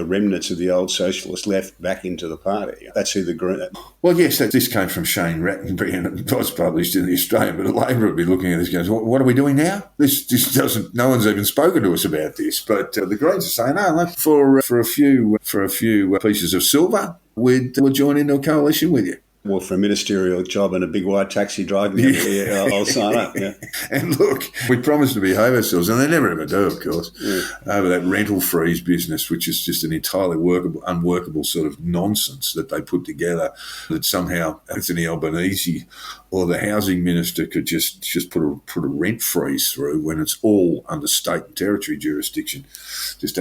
remnants of the old socialist left back into the party. That's who the Greens... Well, yes, this came from Shane Rattenbury and it was published in the Australian, but Labor would be looking at this and going, what are we doing now? This doesn't... No one's even spoken to us about this. But the Greens are saying, no, for a few pieces of silver, we'll join into a coalition with you. Well, for a ministerial job and a big white taxi driving, I'll sign up. Yeah. And look, we promised to behave ourselves, and they never ever do, of course, over that rental freeze business, which is just an entirely unworkable sort of nonsense that they put together, that somehow Anthony Albanese or the housing minister could just put a rent freeze through when it's all under state and territory jurisdiction. Just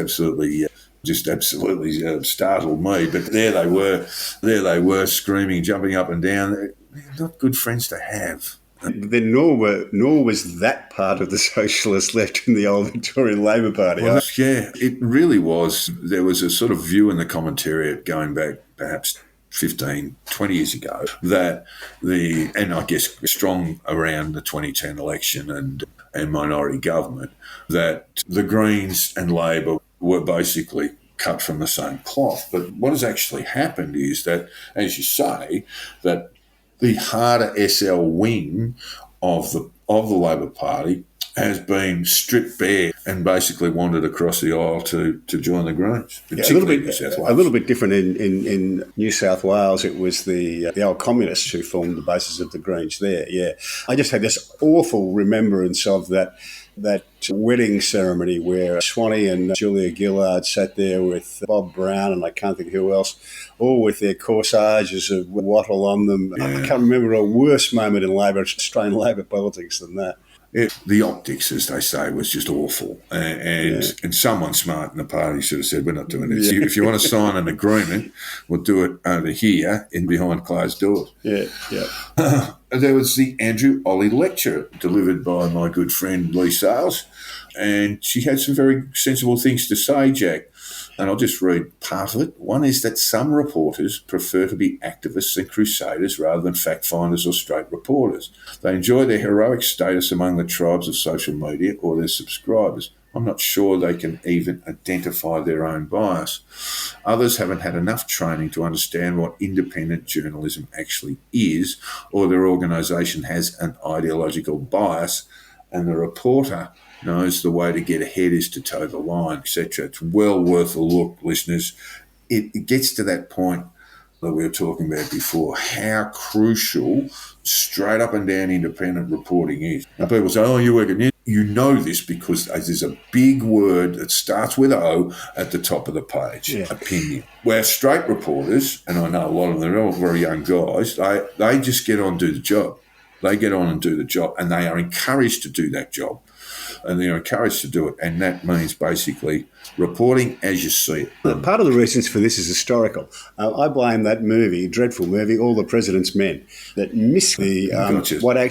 absolutely startled me. But there they were screaming, jumping up and down. They're not good friends to have. Then nor was that part of the socialist left in the old Victorian Labor Party. Well, yeah, it really was. There was a sort of view in the commentariat going back perhaps 15, 20 years ago and I guess strong around the 2010 election and minority government, that the Greens and Labor were basically cut from the same cloth. But what has actually happened is that, as you say, that the harder SL wing of the Labor Party has been stripped bare and basically wandered across the aisle to join the Greens. A little bit different in New South Wales. It was the old communists who formed the basis of the Greens there. Yeah, I just had this awful remembrance of that wedding ceremony where Swanee and Julia Gillard sat there with Bob Brown and I can't think who else, all with their corsages of wattle on them. Yeah. I can't remember a worse moment in Australian Labor politics than that. The optics, as they say, was just awful. And someone smart in the party should have said, we're not doing this. Yeah. If you want to sign an agreement, we'll do it over here in behind closed doors. Yeah. There was the Andrew Olley lecture delivered by my good friend Lee Sales, and she had some very sensible things to say, Jack. And I'll just read part of it. One is that some reporters prefer to be activists and crusaders rather than fact-finders or straight reporters. They enjoy their heroic status among the tribes of social media or their subscribers. I'm not sure they can even identify their own bias. Others haven't had enough training to understand what independent journalism actually is, or their organisation has an ideological bias, and the reporter knows the way to get ahead is to toe the line, etc. It's well worth a look, listeners. It gets to that point that we were talking about before, how crucial straight up and down independent reporting is. And people say, you work at news. You know this because there's a big word that starts with O at the top of the page, opinion. Where straight reporters, and I know a lot of them, they're all very young guys, they just get on and do the job. They get on and do the job, and they are encouraged to do that job. And they're encouraged to do it. And that means basically reporting as you see it. Part of the reasons for this is historical. I blame that movie, dreadful movie, All the President's Men, that missed the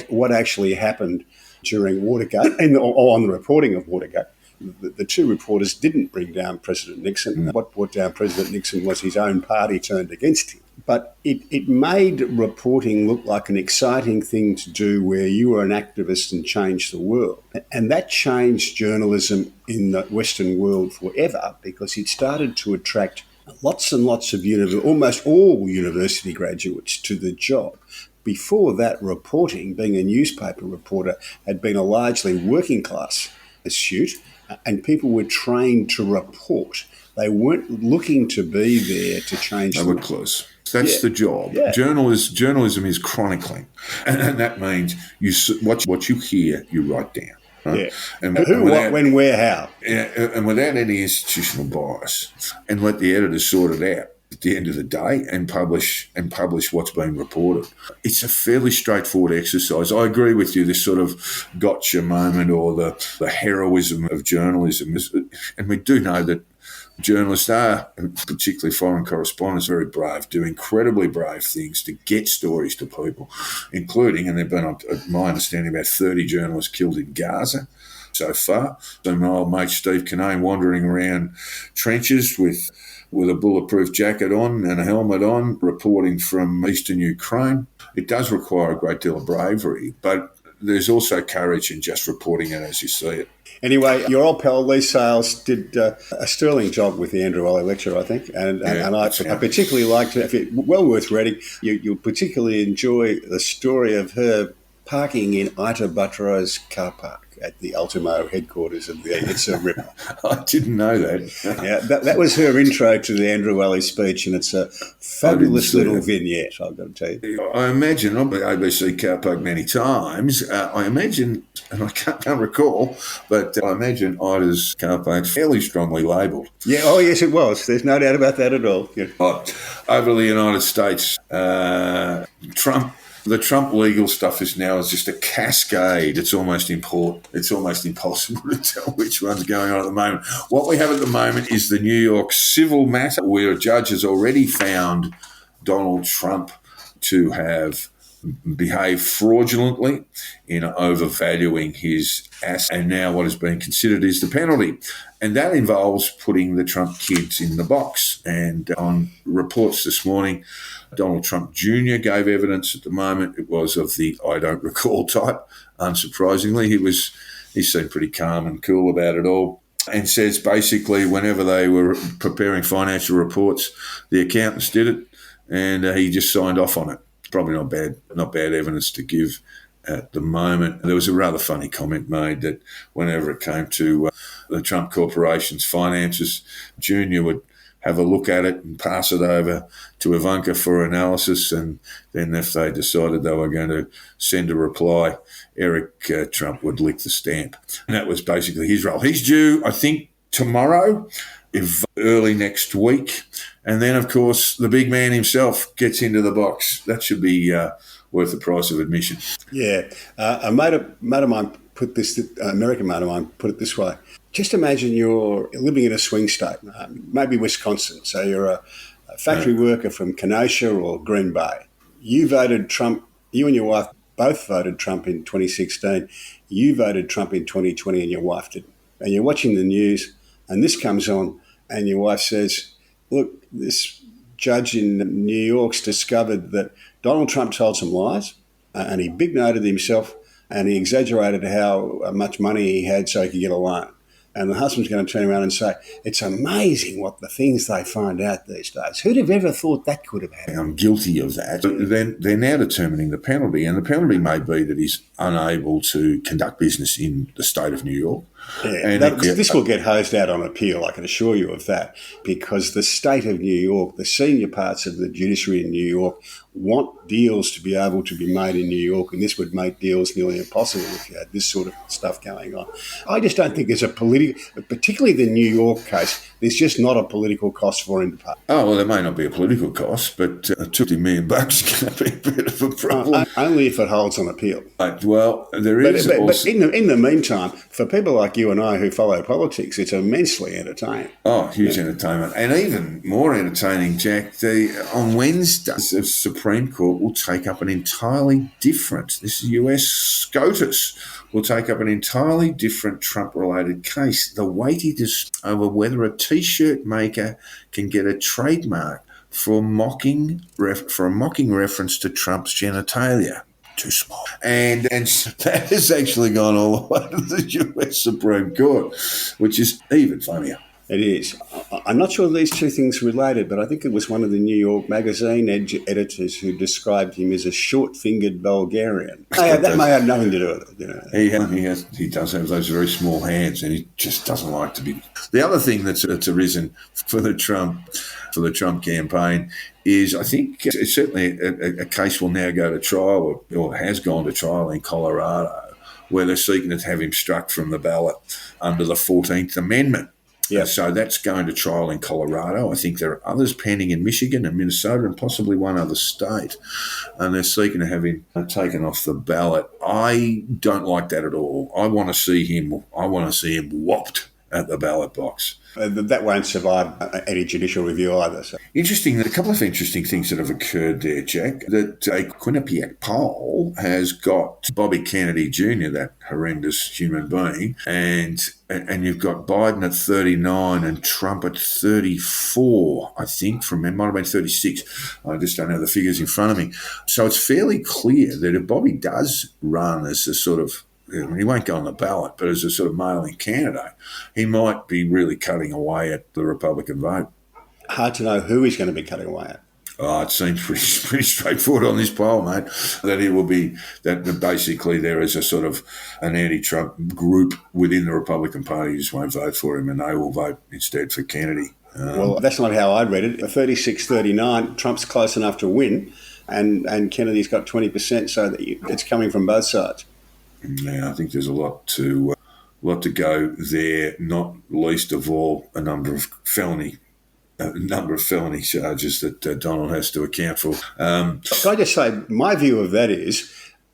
what actually happened during Watergate and on the reporting of Watergate. The two reporters didn't bring down President Nixon. No. What brought down President Nixon was his own party turned against him. But it made reporting look like an exciting thing to do where you were an activist and changed the world. And that changed journalism in the Western world forever because it started to attract lots and lots of almost all university graduates to the job. Before that, reporting, being a newspaper reporter, had been a largely working class pursuit, and people were trained to report. They weren't looking to be there to change. They were close. That's the job. Yeah. Journalism is chronicling, and that means what you hear, you write down. Right? Yeah. And who, what, when, where, how. Yeah, and without any institutional bias, and let the editors sort it out at the end of the day and publish what's being reported. It's a fairly straightforward exercise. I agree with you, this sort of gotcha moment or the heroism of journalism. And we do know that journalists are, particularly foreign correspondents, very brave, do incredibly brave things to get stories to people, including, and there have been, my understanding, about 30 journalists killed in Gaza so far. So my old mate Steve Kinane wandering around trenches with a bulletproof jacket on and a helmet on, reporting from eastern Ukraine. It does require a great deal of bravery, but there's also courage in just reporting it as you see it. Anyway, your old pal Lee Sales did a sterling job with the Andrew Walley lecture, I think, and I particularly liked it. Well worth reading. You'll particularly enjoy the story of her parking in Ita Butterow's car park at the Ultimo headquarters of the It's Ripper. I didn't know that. Yeah, that was her intro to the Andrew Walley speech, and it's a fabulous little vignette, I've got to tell you. I imagine, I've been at ABC car park many times, I imagine, and I can't recall, but I imagine Ida's car park's fairly strongly labelled. Yeah, oh yes it was. There's no doubt about that at all. Yeah. Over the United States, the Trump legal stuff is just a cascade. It's almost impossible to tell which one's going on at the moment. What we have at the moment is the New York civil matter where a judge has already found Donald Trump to have behaved fraudulently in overvaluing his asset. And now what is being considered is the penalty. And that involves putting the Trump kids in the box. And on reports this morning, Donald Trump Jr. gave evidence at the moment. It was of the I don't recall type, unsurprisingly. He seemed pretty calm and cool about it all, and says basically whenever they were preparing financial reports, the accountants did it, and he just signed off on it. Probably not bad evidence to give at the moment. There was a rather funny comment made that whenever it came to the Trump Corporation's finances, Junior would have a look at it and pass it over to Ivanka for analysis, and then if they decided they were going to send a reply, Eric Trump would lick the stamp. And that was basically his role. He's due, I think, tomorrow, if early next week. And then, of course, the big man himself gets into the box. That should be worth the price of admission. Yeah. A mate of mine put this, American mate of mine put it this way. Just imagine you're living in a swing state, maybe Wisconsin. So you're a factory worker from Kenosha or Green Bay. You voted Trump, you and your wife both voted Trump in 2016. You voted Trump in 2020 and your wife didn't. And you're watching the news and this comes on and your wife says, look, this judge in New York's discovered that Donald Trump told some lies and he big-noted himself and he exaggerated how much money he had so he could get a loan. And the husband's going to turn around and say, it's amazing what the things they find out these days. Who'd have ever thought that could have happened? I'm guilty of that. But then they're now determining the penalty, and the penalty may be that he's unable to conduct business in the state of New York, Yeah, this will get hosed out on appeal, I can assure you of that, because the state of New York, the senior parts of the judiciary in New York want deals to be able to be made in New York, and this would make deals nearly impossible if you had this sort of stuff going on. I just don't think there's a political, particularly the New York case, there's just not a political cost for him to pay. Oh, well, there may not be a political cost, but $50 million is going to be a bit of a problem. Only if it holds on appeal. Well, there is but in the meantime, for people like you and I who follow politics, it's immensely entertaining. Oh, huge entertainment. And even more entertaining, Jack, on Wednesday, the Supreme Court will take up an entirely different, this is US SCOTUS, will take up an entirely different Trump-related case. The weightiness over whether a T-shirt maker can get a trademark for a mocking reference to Trump's genitalia. Too small. And that has actually gone all the way to the US Supreme Court, which is even funnier. It is. I'm not sure these two things related, but I think it was one of the New York Magazine editors who described him as a short-fingered Bulgarian. That may have nothing to do with it. You know. He does have those very small hands, and he just doesn't like to be. The other thing that's arisen for the Trump campaign is, I think, it's certainly a case will now go to trial, or has gone to trial in Colorado, where they're seeking to have him struck from the ballot under the 14th Amendment. Yeah. So that's going to trial in Colorado. I think there are others pending in Michigan and Minnesota and possibly one other state. And they're seeking to have him taken off the ballot. I don't like that at all. I want to see him whopped at the ballot box. That won't survive any judicial review either. So. Interesting, a couple of interesting things that have occurred there, Jack, that a Quinnipiac poll has got Bobby Kennedy Jr., that horrendous human being, and you've got Biden at 39 and Trump at 34, I think, it might have been 36. I just don't have the figures in front of me. So it's fairly clear that if Bobby does run as a sort of, he won't go on the ballot, but as a sort of mail-in candidate, he might be really cutting away at the Republican vote. Hard to know who he's going to be cutting away at. Oh, it seems pretty straightforward on this poll, mate, that it will be that basically there is a sort of an anti-Trump group within the Republican Party who just won't vote for him, and they will vote instead for Kennedy. Well, that's not how I read it. 36-39, Trump's close enough to win, and Kennedy's got 20%, so that it's coming from both sides. Yeah, I think there's a lot to go there, not least of all a number of felony charges that Donald has to account for. Can I just say, my view of that is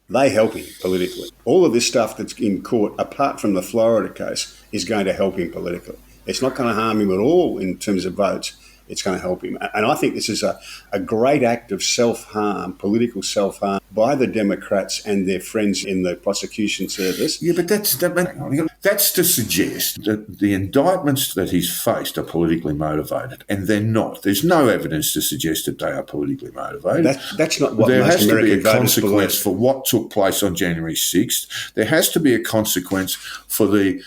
they help him politically. All of this stuff that's in court, apart from the Florida case, is going to help him politically. It's not going to harm him at all in terms of votes. It's going to help him. And I think this is a great act of self-harm, political self-harm, by the Democrats and their friends in the prosecution service. Yeah, but that's to suggest that the indictments that he's faced are politically motivated, and they're not. There's no evidence to suggest that they are politically motivated. That's not what there most has American to be a voters consequence believe. for what took place on January 6th. There has to be a consequence for the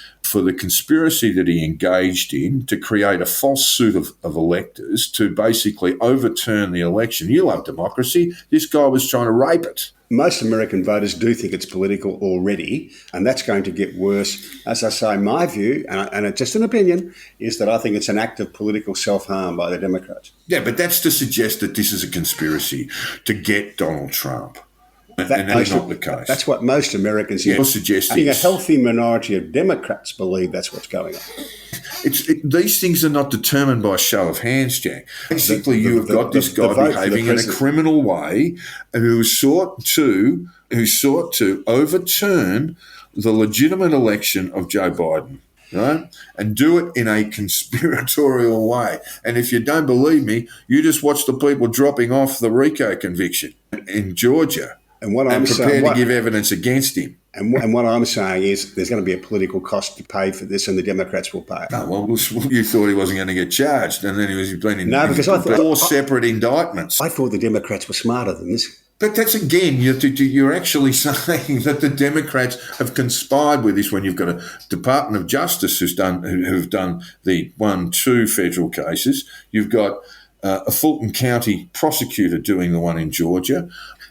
conspiracy that he engaged in to create a false suit of electors to basically overturn the election. You love democracy. This guy was trying to rape it. Most American voters do think it's political already, and that's going to get worse. As I say, my view, and it's just an opinion, is that I think it's an act of political self-harm by the Democrats. Yeah, but that's to suggest that this is a conspiracy to get Donald Trump. And that's not the case. That's what most Americans think. I think a healthy minority of Democrats believe that's what's going on. These things are not determined by a show of hands, Jack. Basically, you've got this guy behaving in a criminal way who sought to overturn the legitimate election of Joe Biden, right? And do it in a conspiratorial way. And if you don't believe me, you just watch the people dropping off the RICO conviction in Georgia. And prepared to give evidence against him. And what I'm saying is there's going to be a political cost to pay for this, and the Democrats will pay. No, well, you thought he wasn't going to get charged, and then he was playing in because I thought four separate indictments. I thought the Democrats were smarter than this. But that's, again, you're actually saying that the Democrats have conspired with this when you've got a Department of Justice who've done the 2 federal cases. You've got a Fulton County prosecutor doing the one in Georgia.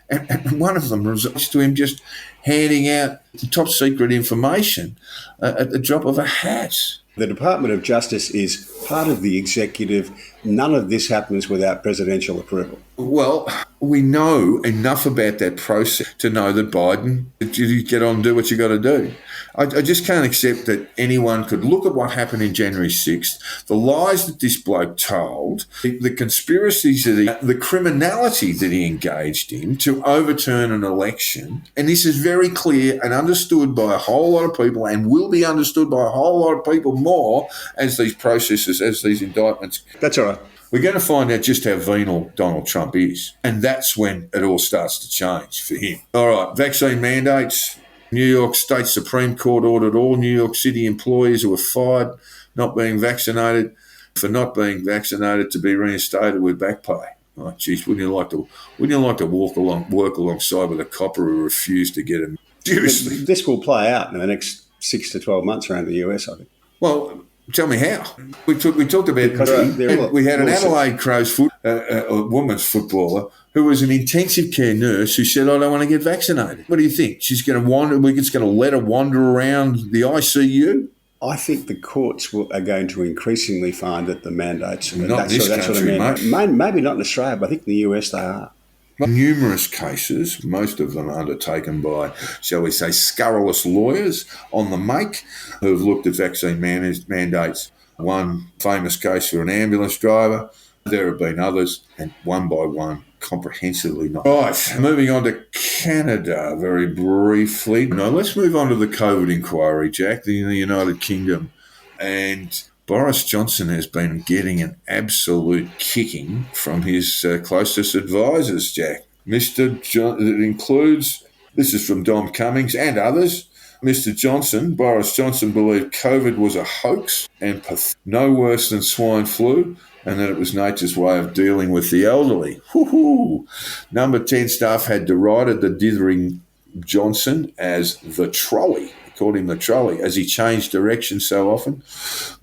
And one of them results to him just handing out top secret information at the drop of a hat. The Department of Justice is part of the executive. None of this happens without presidential approval. Well, we know enough about that process to know that Biden, you get on and do what you got to do. I just can't accept that anyone could look at what happened in January 6th, the lies that this bloke told, the conspiracies, the criminality that he engaged in to overturn an election. And this is very clear and understood by a whole lot of people and will be understood by a whole lot of people more as these processes, as these indictments. That's all right. We're going to find out just how venal Donald Trump is. And that's when it all starts to change for him. All right, vaccine mandates. New York State Supreme Court ordered all New York City employees who were fired not being vaccinated to be reinstated with back pay. Oh, geez, wouldn't you like to work alongside with a copper who refused to get him? Seriously. This will play out in the next 6 to 12 months around the US, I think. Well, tell me how. We talked about we had an Adelaide Crows a women's footballer who was an intensive care nurse who said, I don't want to get vaccinated. What do you think? She's going to wander, we're just going to let her wander around the ICU? I think the courts are going to increasingly find that the mandates... Not in this country, mate. Maybe not in Australia, but I think in the US they are. Numerous cases, most of them undertaken by, shall we say, scurrilous lawyers on the make who have looked at vaccine mandates. One famous case for an ambulance driver. There have been others, and one by one, comprehensively not. Right, moving on to Canada very briefly. No, let's move on to the COVID inquiry, Jack, in the United Kingdom. And Boris Johnson has been getting an absolute kicking from his closest advisors, Jack. It includes, this is from Dom Cummings and others, Boris Johnson believed COVID was a hoax and no worse than swine flu, and that it was nature's way of dealing with the elderly. Woohoo! Number 10 staff had derided the dithering Johnson as the trolley. Called him the trolley, as he changed direction so often.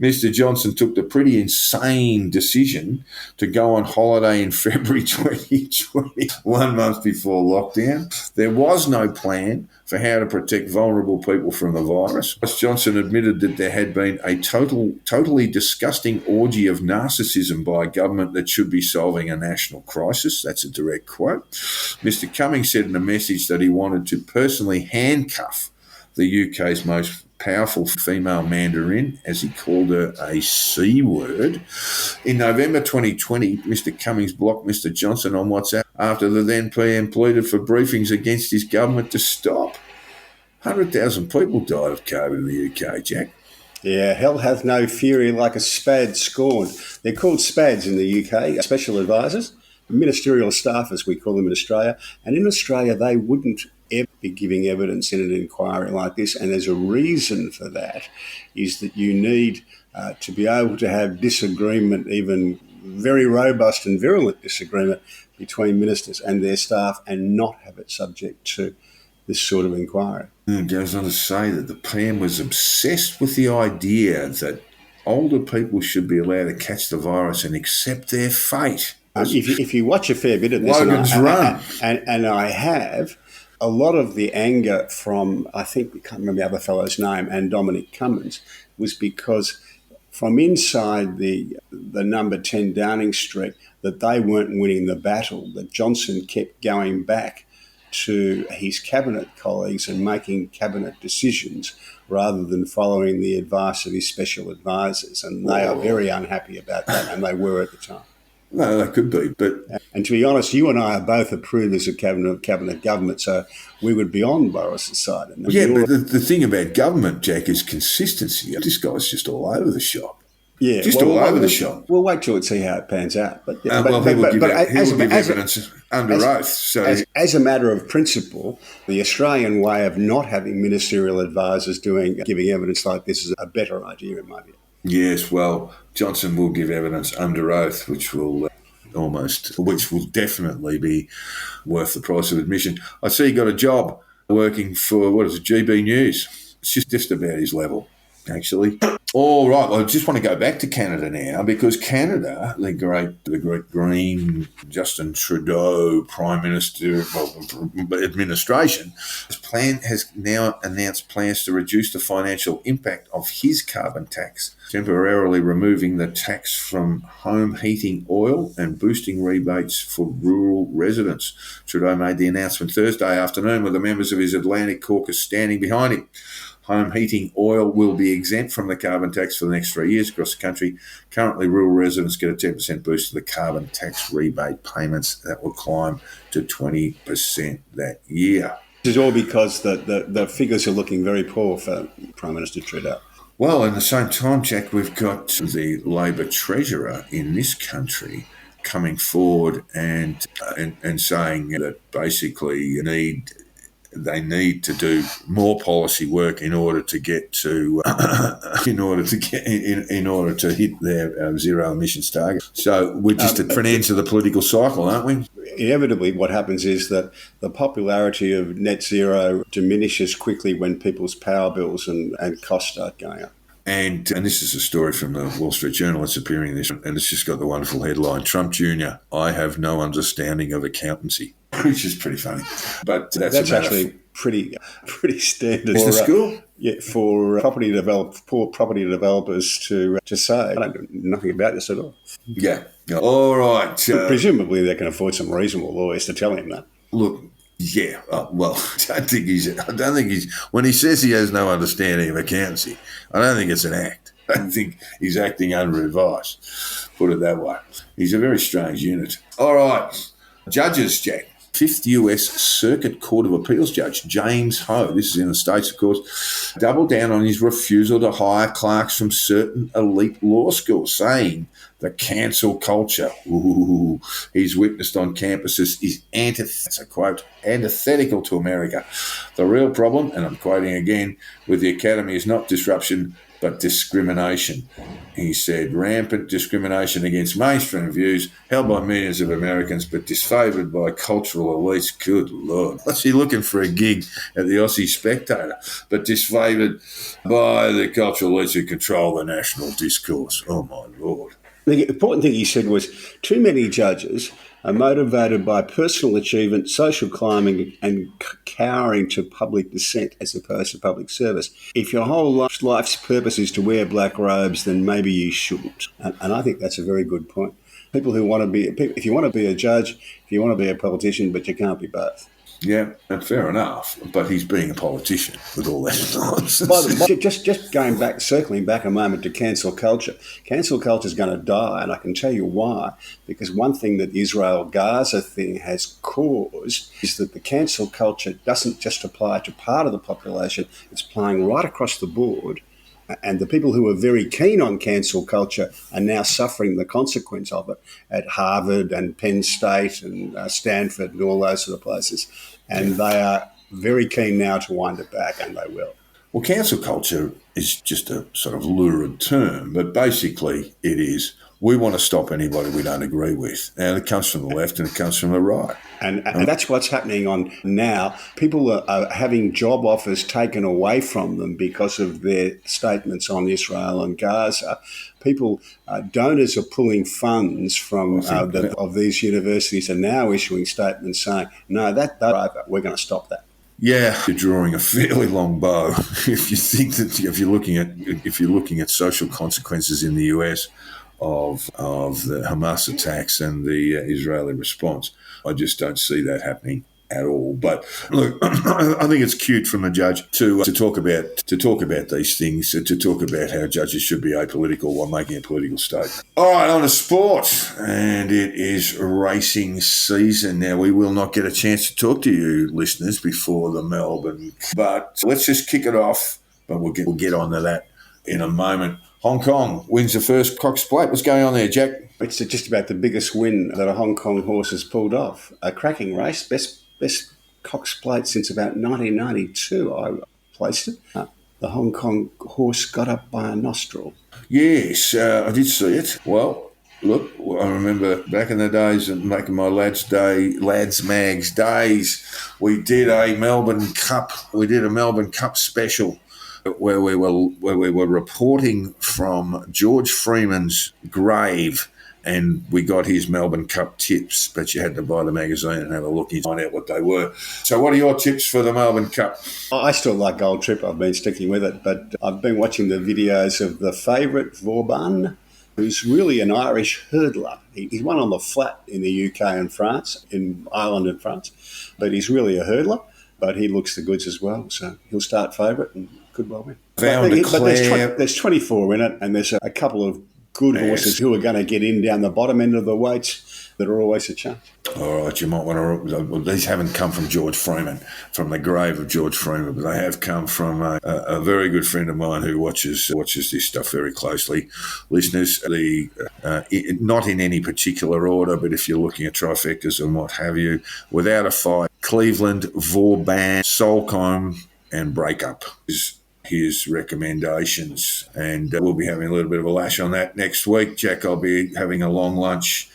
Mr. Johnson took the pretty insane decision to go on holiday in February 2020, 1 month before lockdown. There was no plan for how to protect vulnerable people from the virus. Boris Johnson admitted that there had been a totally disgusting orgy of narcissism by a government that should be solving a national crisis. That's a direct quote. Mr. Cummings said in a message that he wanted to personally handcuff the UK's most powerful female Mandarin, as he called her a C word. In November 2020, Mr. Cummings blocked Mr. Johnson on WhatsApp after the then PM pleaded for briefings against his government to stop. 100,000 people died of COVID in the UK, Jack. Yeah, hell hath no fury like a spad scorned. They're called SPADs in the UK, special advisors, ministerial staff as we call them in Australia. And in Australia, they wouldn't ever be giving evidence in an inquiry like this, and there's a reason for that, is that you need to be able to have disagreement, even very robust and virulent disagreement between ministers and their staff, and not have it subject to this sort of inquiry. It goes on to say that the PM was obsessed with the idea that older people should be allowed to catch the virus and accept their fate. If you watch a fair bit of this, and I have, a lot of the anger from, I think, I can't remember the other fellow's name, and Dominic Cummins, was because from inside the number 10 Downing Street, that they weren't winning the battle, that Johnson kept going back to his cabinet colleagues and making cabinet decisions rather than following the advice of his special advisors. And they are very unhappy about that, and they were at the time. No, that could be, but... And to be honest, you and I are both approvers of cabinet government, so we would be on Boris's side. And yeah, but the thing about government, Jack, is consistency. This guy's just all over the shop. Yeah, all over the shop. We'll wait till we see how it pans out. But, he will give evidence under oath. So, as a matter of principle, the Australian way of not having ministerial advisors giving evidence like this is a better idea, in my view. Yes, well, Johnson will give evidence under oath, which will definitely be worth the price of admission. I see he got a job working for, GB News. It's just about his level, actually. All right. Well, I just want to go back to Canada now because Canada, the great Green Justin Trudeau Prime Minister administration, has now announced plans to reduce the financial impact of his carbon tax, temporarily removing the tax from home heating oil and boosting rebates for rural residents. Trudeau made the announcement Thursday afternoon with the members of his Atlantic caucus standing behind him. Home heating oil will be exempt from the carbon tax for the next 3 years across the country. Currently, rural residents get a 10% boost to the carbon tax rebate payments that will climb to 20% that year. This is all because the figures are looking very poor for Prime Minister Trudeau. Well, at the same time, Jack, we've got the Labor Treasurer in this country coming forward and saying that basically they need to do more policy work in order to get to in order to hit their zero emissions target. So we're just at different ends of the political cycle, aren't we? Inevitably, what happens is that the popularity of net zero diminishes quickly when people's power bills and costs start going up. And this is a story from the Wall Street Journal. It's appearing in this, and it's just got the wonderful headline: Trump Jr., I have no understanding of accountancy, which is pretty funny. But that's actually pretty standard for school. For poor property developers to say, I don't know nothing about this at all. Yeah. All right. Presumably, they can afford some reasonable lawyers to tell him that. Look. Yeah, well, I don't think he's, when he says he has no understanding of accountancy, I don't think it's an act. I don't think he's acting under advice, put it that way. He's a very strange unit. All right, judges, Jack. 5th US Circuit Court of Appeals Judge James Ho, this is in the States, of course, doubled down on his refusal to hire clerks from certain elite law schools, saying the cancel culture he's witnessed on campuses is antithetical to America. The real problem, and I'm quoting again, with the academy is not disruption, but discrimination. He said, rampant discrimination against mainstream views held by millions of Americans, but disfavoured by cultural elites. Good Lord. What's he looking for a gig at the Aussie Spectator? But disfavoured by the cultural elites who control the national discourse. Oh, my Lord. The important thing he said was too many judges are motivated by personal achievement, social climbing, and cowering to public dissent as opposed to public service. If your whole life's purpose is to wear black robes, then maybe you shouldn't. And I think that's a very good point. People who want to be, if you want to be a judge, if you want to be a politician, but you can't be both. Yeah, fair enough. But he's being a politician with all that nonsense. But just going back, circling back a moment to cancel culture. Cancel culture is going to die, and I can tell you why. Because one thing that the Israel-Gaza thing has caused is that the cancel culture doesn't just apply to part of the population. It's applying right across the board. And the people who are very keen on cancel culture are now suffering the consequence of it at Harvard and Penn State and Stanford and all those sort of places. And they are very keen now to wind it back, and they will. Well, cancel culture is just a sort of lurid term, but basically it is, we want to stop anybody we don't agree with. And it comes from the left and it comes from the right. And that's what's happening on now. People are having job offers taken away from them because of their statements on Israel and Gaza. People, donors are pulling funds from of these universities are now issuing statements saying, no, that's over. We're going to stop that. Yeah, you're drawing a fairly long bow if you think that if you're looking at social consequences in the US of the Hamas attacks and the Israeli response. I just don't see that happening at all. But look, I think it's cute from the judge to talk about these things, to talk about how judges should be apolitical while making a political statement. All right, on to sport, and it is racing season now. We will not get a chance to talk to you listeners before the Melbourne, but let's just kick it off. But we'll get on to that in a moment. Hong Kong wins the first Cox Plate. What's going on there, Jack? It's just about the biggest win that a Hong Kong horse has pulled off. A cracking race, best Cox Plate since about 1992. I placed it. The Hong Kong horse got up by a nostril. Yes, I did see it. Well, look, I remember back in the days of making my lads mags days, we did a Melbourne Cup special where we were reporting from George Freeman's grave, and we got his Melbourne Cup tips, but you had to buy the magazine and have a look and find out what they were. So what are your tips for the Melbourne Cup? I still like Gold Trip. I've been sticking with it, but I've been watching the videos of the favourite, Vauban, who's really an Irish hurdler. He's won on the flat in the UK and France, in Ireland and France, but he's really a hurdler, but he looks the goods as well, so he'll start favourite and could well win. But there's 24 in it, and there's a couple of good horses who are going to get in down the bottom end of the weights that are always a chance. All right, you might want to... Well, these haven't come from George Freeman, from the grave of George Freeman, but they have come from a very good friend of mine who watches this stuff very closely. Listeners, not in any particular order, but if you're looking at trifectas and what have you, Without a Fight, Cleveland, Vauban, Solcombe and Breakup is his recommendations, and we'll be having a little bit of a lash on that next week. Jack, I'll be having a long lunch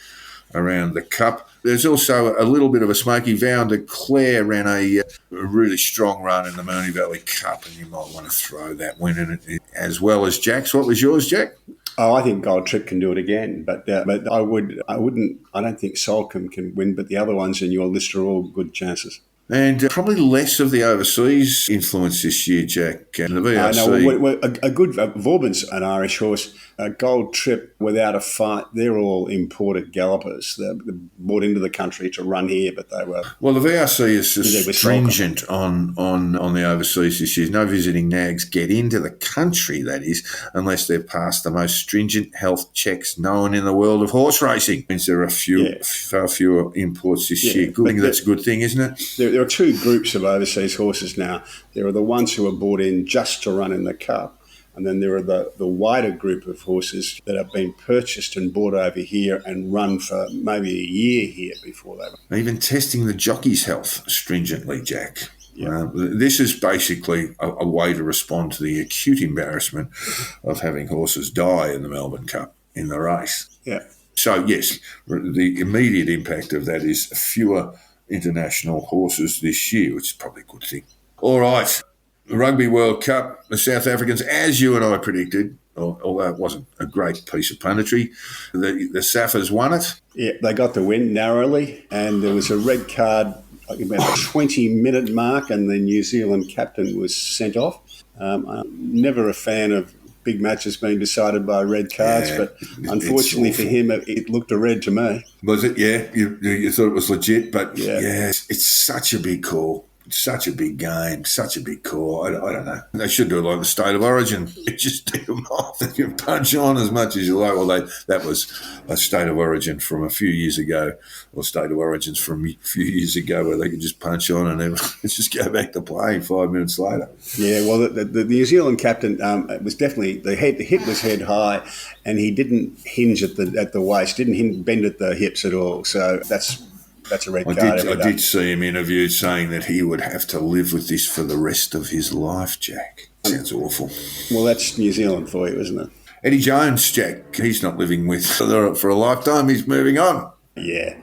around the Cup. There's also a little bit of a smoky. Vow and Declare ran a really strong run in the Moonee Valley Cup, and you might want to throw that win in it as well as Jack's. What was yours, Jack? Oh, I think Gold Trip can do it again, but I don't think Solcombe can win, but the other ones in your list are all good chances. And probably less of the overseas influence this year, Jack. And the VRC. A good Vauban's an Irish horse. Gold Trip, Without a Fight, they're all imported gallopers. They're brought into the country to run here, but they were... Well, the VRC is stringent on the overseas this year. No visiting nags get into the country, that is, unless they've passed the most stringent health checks known in the world of horse racing. It means there are far fewer imports this year. That's a good thing, isn't it? There are two groups of overseas horses now. There are the ones who are brought in just to run in the Cup, and then there are the wider group of horses that have been purchased and brought over here and run for maybe a year here before they... Even testing the jockey's health stringently, Jack. Yeah. This is basically a way to respond to the acute embarrassment of having horses die in the Melbourne Cup in the race. Yeah. So, yes, the immediate impact of that is fewer international horses this year, which is probably a good thing. All right, the Rugby World Cup, the South Africans, as you and I predicted, although it wasn't a great piece of punditry, the Saffers won it. Yeah, they got the win narrowly, and there was a red card about a 20-minute mark, and the New Zealand captain was sent off. I'm never a fan of big matches being decided by red cards, but unfortunately for him, it looked a red to me. Was it? Yeah, you thought it was legit, but it's such a big call. Such a big game, such a big call. I don't know. They should do it like the State of Origin. Just take them off. You can punch on as much as you like. Well, that was a State of Origin from a few years ago, or State of Origins from a few years ago, where they could just punch on and then just go back to playing 5 minutes later. Yeah, well, the New Zealand captain was definitely the hit was head high, and he didn't hinge at the waist, didn't bend at the hips at all. So that's a red card. I did see him interviewed saying that he would have to live with this for the rest of his life, Jack. Sounds awful. Well, that's New Zealand for you, isn't it? Eddie Jones, Jack, he's not living with for a lifetime. He's moving on. Yeah,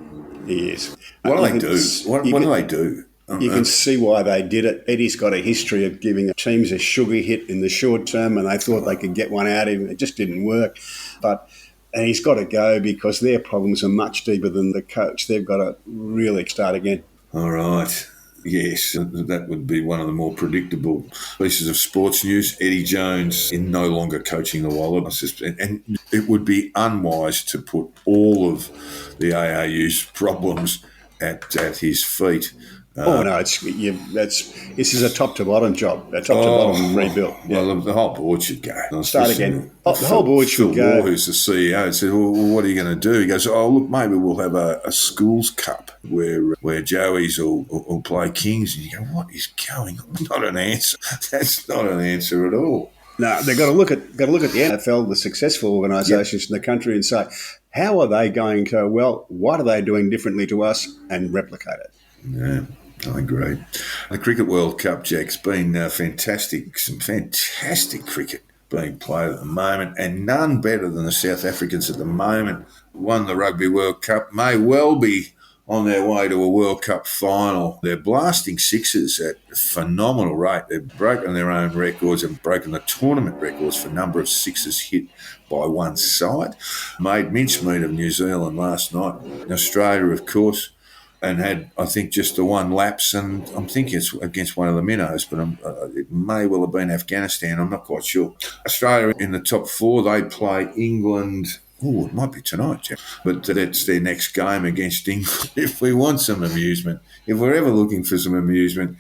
he is. What do they do? What do they do? You can see why they did it. Eddie's got a history of giving teams a sugar hit in the short term, and they thought they could get one out of him. It just didn't work. And he's got to go because their problems are much deeper than the coach. They've got to really start again. All right. Yes, that would be one of the more predictable pieces of sports news. Eddie Jones in no longer coaching the Wallabies. And it would be unwise to put all of the ARU's problems at his feet. This is a top to bottom job, a top to bottom rebuild. Yeah. Well, the whole board should go. Start again. The whole board should go. Phil Waugh, who's the CEO, said, well, what are you going to do? He goes, look, maybe we'll have a schools cup where Joeys will play Kings. And you go, what is going on? Not an answer. That's not an answer at all. No, they've got to look at the NFL, the successful organisations in the country, and say, how are they going to? Well, what are they doing differently to us, and replicate it. Yeah. I agree. The Cricket World Cup, Jack's been fantastic. Some fantastic cricket being played at the moment, and none better than the South Africans at the moment. Won the Rugby World Cup. May well be on their way to a World Cup final. They're blasting sixes at a phenomenal rate. They've broken their own records and broken the tournament records for number of sixes hit by one side. Made mincemeat of New Zealand last night. Australia, of course, and had, I think, just the one lapse, and I'm thinking it's against one of the minnows, but it may well have been Afghanistan. I'm not quite sure. Australia in the top four. They play England. Oh, it might be tonight, Jeff. But that's their next game against England. If we want some amusement, if we're ever looking for some amusement,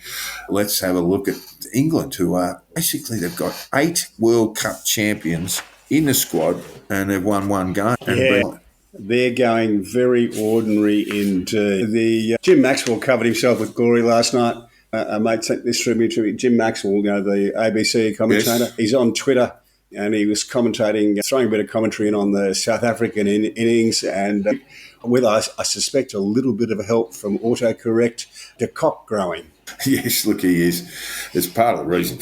let's have a look at England, who are basically, they've got 8 World Cup champions in the squad, and they've won one game. They're going very ordinary into the Jim Maxwell covered himself with glory last night. A mate sent this through me to Jim Maxwell, the ABC commentator. Yes. He's on Twitter, and he was commentating, throwing a bit of commentary in on the South African innings, and with, I suspect, a little bit of help from autocorrect, the cock growing. Yes, look, he is. It's part of the reason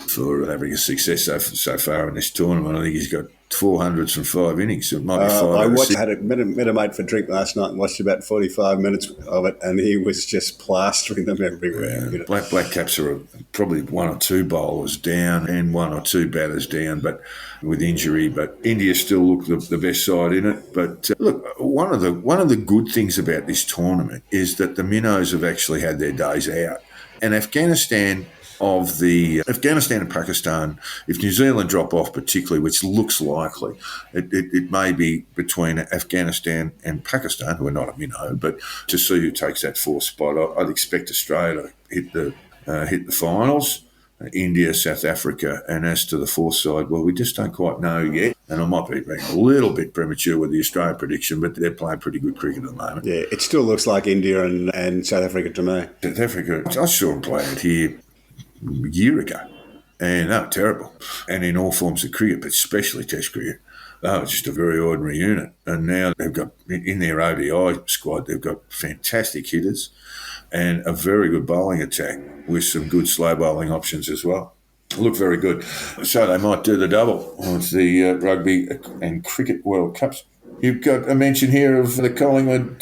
for having a success so far in this tournament. I think he's got 400s from 5 innings. So it might be 5. Met a mate for a drink last night and watched about 45 minutes of it, and he was just plastering them everywhere. Yeah, Black Caps are probably 1 or 2 bowlers down and 1 or 2 batters down, but with injury. But India still look the best side in it. But look, one of the good things about this tournament is that the minnows have actually had their days out, and Afghanistan and Pakistan, if New Zealand drop off particularly, which looks likely, it may be between Afghanistan and Pakistan, who are not a minnow, but to see who takes that 4th spot, I'd expect Australia to hit the finals, India, South Africa, and as to the 4th side, well, we just don't quite know yet. And I might be being a little bit premature with the Australia prediction, but they're playing pretty good cricket at the moment. Yeah, it still looks like India and South Africa to me. South Africa, I saw them playing it here a year ago, and they were terrible. And in all forms of cricket, but especially Test cricket, they were just a very ordinary unit. And now they've got, in their ODI squad, they've got fantastic hitters and a very good bowling attack with some good slow bowling options as well. Look very good. So they might do the double with the Rugby and Cricket World Cups. You've got a mention here of the Collingwood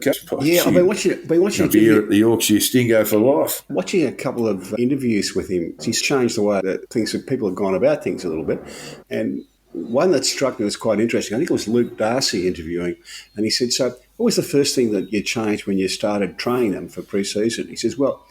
Cup. Yeah, I've been watching the Yorkshire Stingo for life. Watching a couple of interviews with him, he's changed the way that people have gone about things a little bit. And one that struck me was quite interesting. I think it was Luke Darcy interviewing, and he said, "So, what was the first thing that you changed when you started training them for pre-season?" He says, "Well,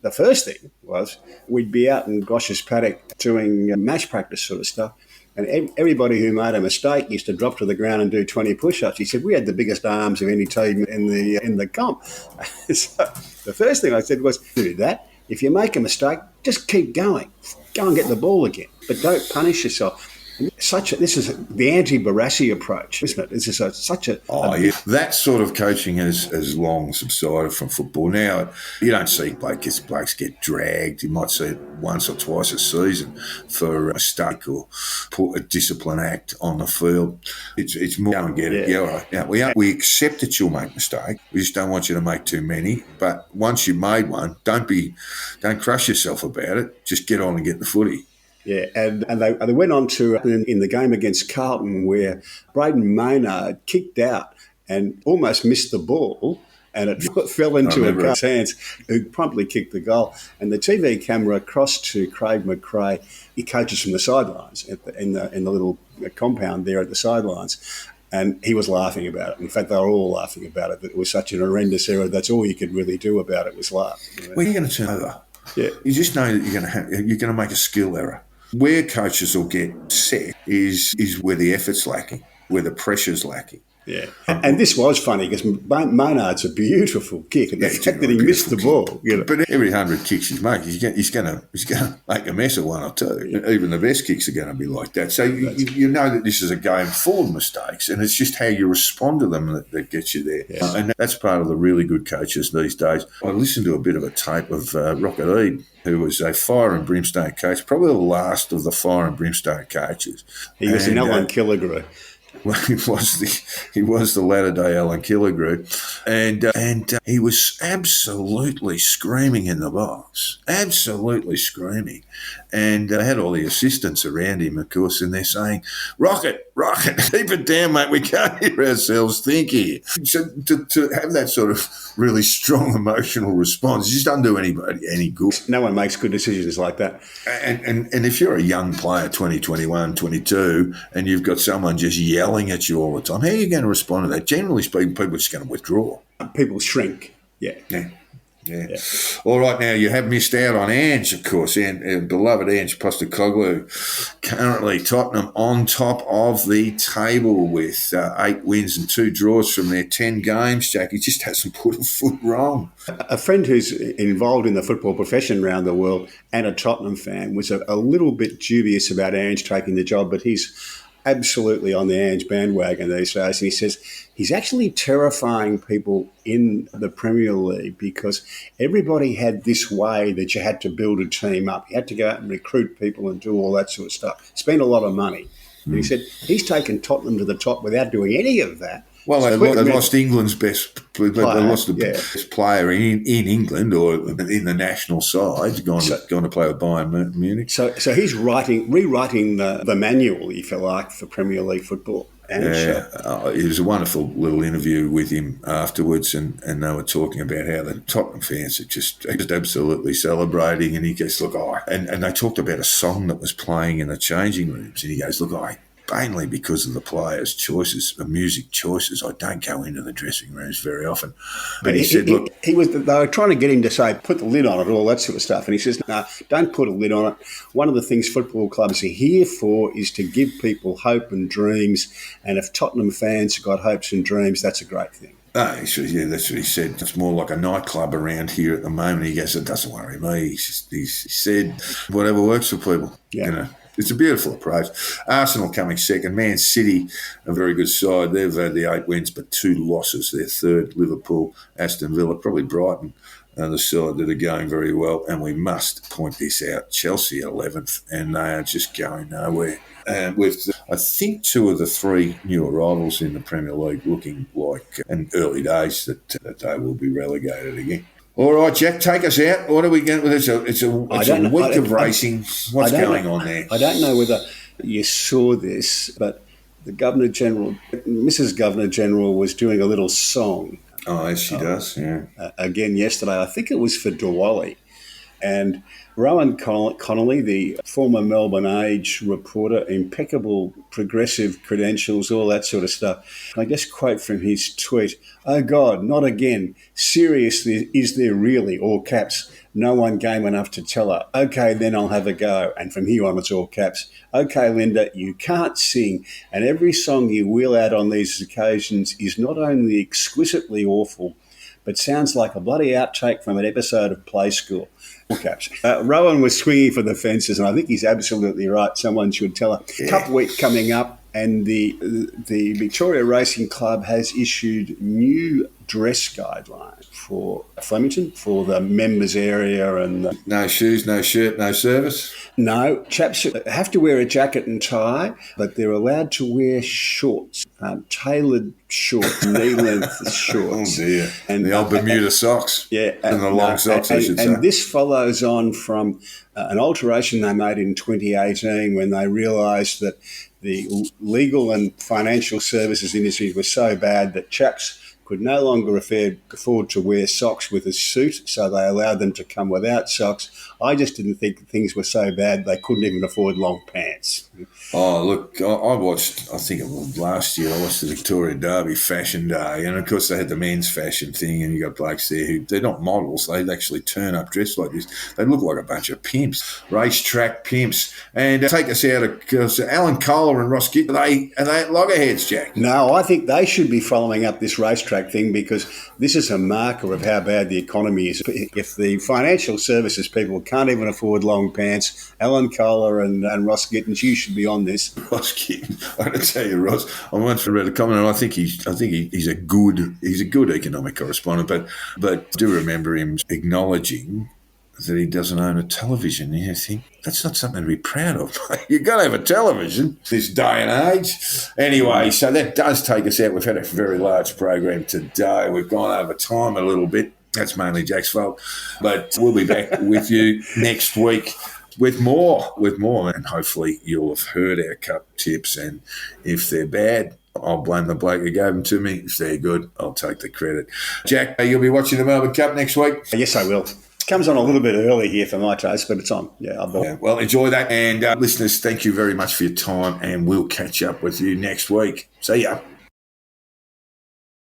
the first thing was we'd be out in Gosh's paddock doing match practice sort of stuff. And everybody who made a mistake used to drop to the ground and do 20 push-ups." He said, "We had the biggest arms of any team in the comp." So the first thing I said was, "Do that. If you make a mistake, just keep going. Go and get the ball again, but don't punish yourself." This is the anti-Barassi approach, isn't it? This is that sort of coaching has long subsided from football. Now, you don't see blokes get dragged. You might see it once or twice a season for a mistake or put a discipline act on the field. It's more go and get it. Yeah, we accept that you'll make a mistake. We just don't want you to make too many. But once you've made one, don't crush yourself about it. Just get on and get the footy. Yeah, and they went on to, in the game against Carlton, where Braden Maynard kicked out and almost missed the ball, and it fell into a guy's hands, who promptly kicked the goal. And the TV camera crossed to Craig McRae. He coaches from the sidelines in the little compound there at the sidelines. And he was laughing about it. In fact, they were all laughing about it, that it was such an horrendous error. That's all you could really do about it was laugh. Well, you're going to turn over. Yeah. You just know that you're going to make a skill error. Where coaches will get set is where the effort's lacking, where the pressure's lacking. Yeah, and this was funny because Maynard's a beautiful kick, and the fact that he missed the ball. But every 100 kicks he makes, he's going to make a mess of 1 or 2. Yeah. Even the best kicks are going to be like that. So you know that this is a game full of mistakes, and it's just how you respond to them that gets you there. Yeah. And that's part of the really good coaches these days. I listened to a bit of a tape of Rocket Eade, who was a fire and brimstone coach, probably the last of the fire and brimstone coaches. He was an Alan Killigrew. Well, he was the latter-day Alan Killigrew, and he was absolutely screaming in the box, absolutely screaming. And I had all the assistants around him, of course, and they're saying, "Rocket, Rocket, keep it down, mate. We can't hear ourselves think here. So to have that sort of really strong emotional response just doesn't do anybody any good. No one makes good decisions like that. And if you're a young player, 20, 21, 22, and you've got someone just yelling at you all the time, how are you going to respond to that? Generally speaking, people are just going to withdraw. People shrink. Yeah. Yeah. All right, now you have missed out on Ange, of course, and beloved Ange Postecoglou. Currently, Tottenham on top of the table with 8 wins and 2 draws from their 10 games. Jack, he just hasn't put a foot wrong. A friend who's involved in the football profession around the world and a Tottenham fan was a little bit dubious about Ange taking the job, but he's absolutely on the Ange bandwagon these days. And he says he's actually terrifying people in the Premier League because everybody had this way that you had to build a team up. You had to go out and recruit people and do all that sort of stuff. Spend a lot of money. And he said he's taken Tottenham to the top without doing any of that. Well, they lost England's best player. They lost the best player in England or in the national side, gone to play with Bayern Munich. So he's rewriting the manual, if you like, for Premier League football. It was a wonderful little interview with him afterwards, and they were talking about how the Tottenham fans are just absolutely celebrating. And he goes, look, and they talked about a song that was playing in the changing rooms, and he goes, look, mainly because of the players' choices, the music choices, I don't go into the dressing rooms very often. But he said, look... they were trying to get him to say, put the lid on it, all that sort of stuff. And he says, no, don't put a lid on it. One of the things football clubs are here for is to give people hope and dreams. And if Tottenham fans have got hopes and dreams, that's a great thing. That's what he said. It's more like a nightclub around here at the moment. He goes, it doesn't worry me. He said, whatever works for people, you know. It's a beautiful approach. Arsenal coming second. Man City, a very good side. They've had the 8 wins but 2 losses. They're third. Liverpool, Aston Villa, probably Brighton, the side that are going very well. And we must point this out. Chelsea 11th, and they are just going nowhere. And with, I think, 2 of the 3 new arrivals in the Premier League looking like, in early days, that they will be relegated again. All right, Jack, take us out. What are we going with? It's a week of racing. What's going on there? I don't know whether you saw this, but the Governor-General, Mrs. Governor-General was doing a little song. Oh, yes, she does, yeah. Again yesterday. I think it was for Diwali. And Rowan Connolly, the former Melbourne Age reporter, impeccable progressive credentials, all that sort of stuff. I just quote from his tweet, "Oh God, not again. Seriously, is there really, all caps, no one game enough to tell her? Okay, then I'll have a go." And from here on, it's all caps. "Okay, Linda, you can't sing. And every song you wheel out on these occasions is not only exquisitely awful, but sounds like a bloody outtake from an episode of Play School." Rowan was swinging for the fences, and I think he's absolutely right. Someone should tell her. Yeah. Cup week coming up, and the Victoria Racing Club has issued new dress guidelines for Flemington, for the members area. And no shoes, no shirt, no service? No. Chaps have to wear a jacket and tie, but they're allowed to wear shorts, tailored shorts, knee-length shorts. Oh, dear. And the old Bermuda socks. Yeah. And the long socks, I should say. And this follows on from an alteration they made in 2018 when they realised that the legal and financial services industries were so bad that chaps could no longer afford to wear socks with a suit, so they allowed them to come without socks. I just didn't think things were so bad they couldn't even afford long pants. Oh, look, I watched, I think it was last year, I watched the Victoria Derby Fashion Day, and of course they had the men's fashion thing, and you got blokes there who, they're not models, they actually turn up dressed like this. They look like a bunch of pimps, racetrack pimps. And take us out of Alan Kohler and Ross Gitt, are they at loggerheads, Jack? No, I think they should be following up this racetrack thing, because this is a marker of how bad the economy is. If the financial services people can't even afford long pants, Alan Kohler and Ross Gittins, you should be on this. Ross Gittins, I got to tell you, Ross, I once read a comment, and I think he's a good economic correspondent, but do remember him acknowledging that he doesn't own a television. You think that's not something to be proud of. You've got to have a television this day and age. Anyway, so that does take us out. We've had a very large program today. We've gone over time a little bit. That's mainly Jack's fault. But we'll be back with you next week. with more. And hopefully you'll have heard our cup tips. And if they're bad, I'll blame the bloke who gave them to me. If they're good, I'll take the credit. Jack, you'll be watching the Melbourne Cup next week? Yes, I will. Comes on a little bit early here for my taste, but it's on. Yeah, I will. Well, enjoy that. And listeners, thank you very much for your time, and we'll catch up with you next week. See ya.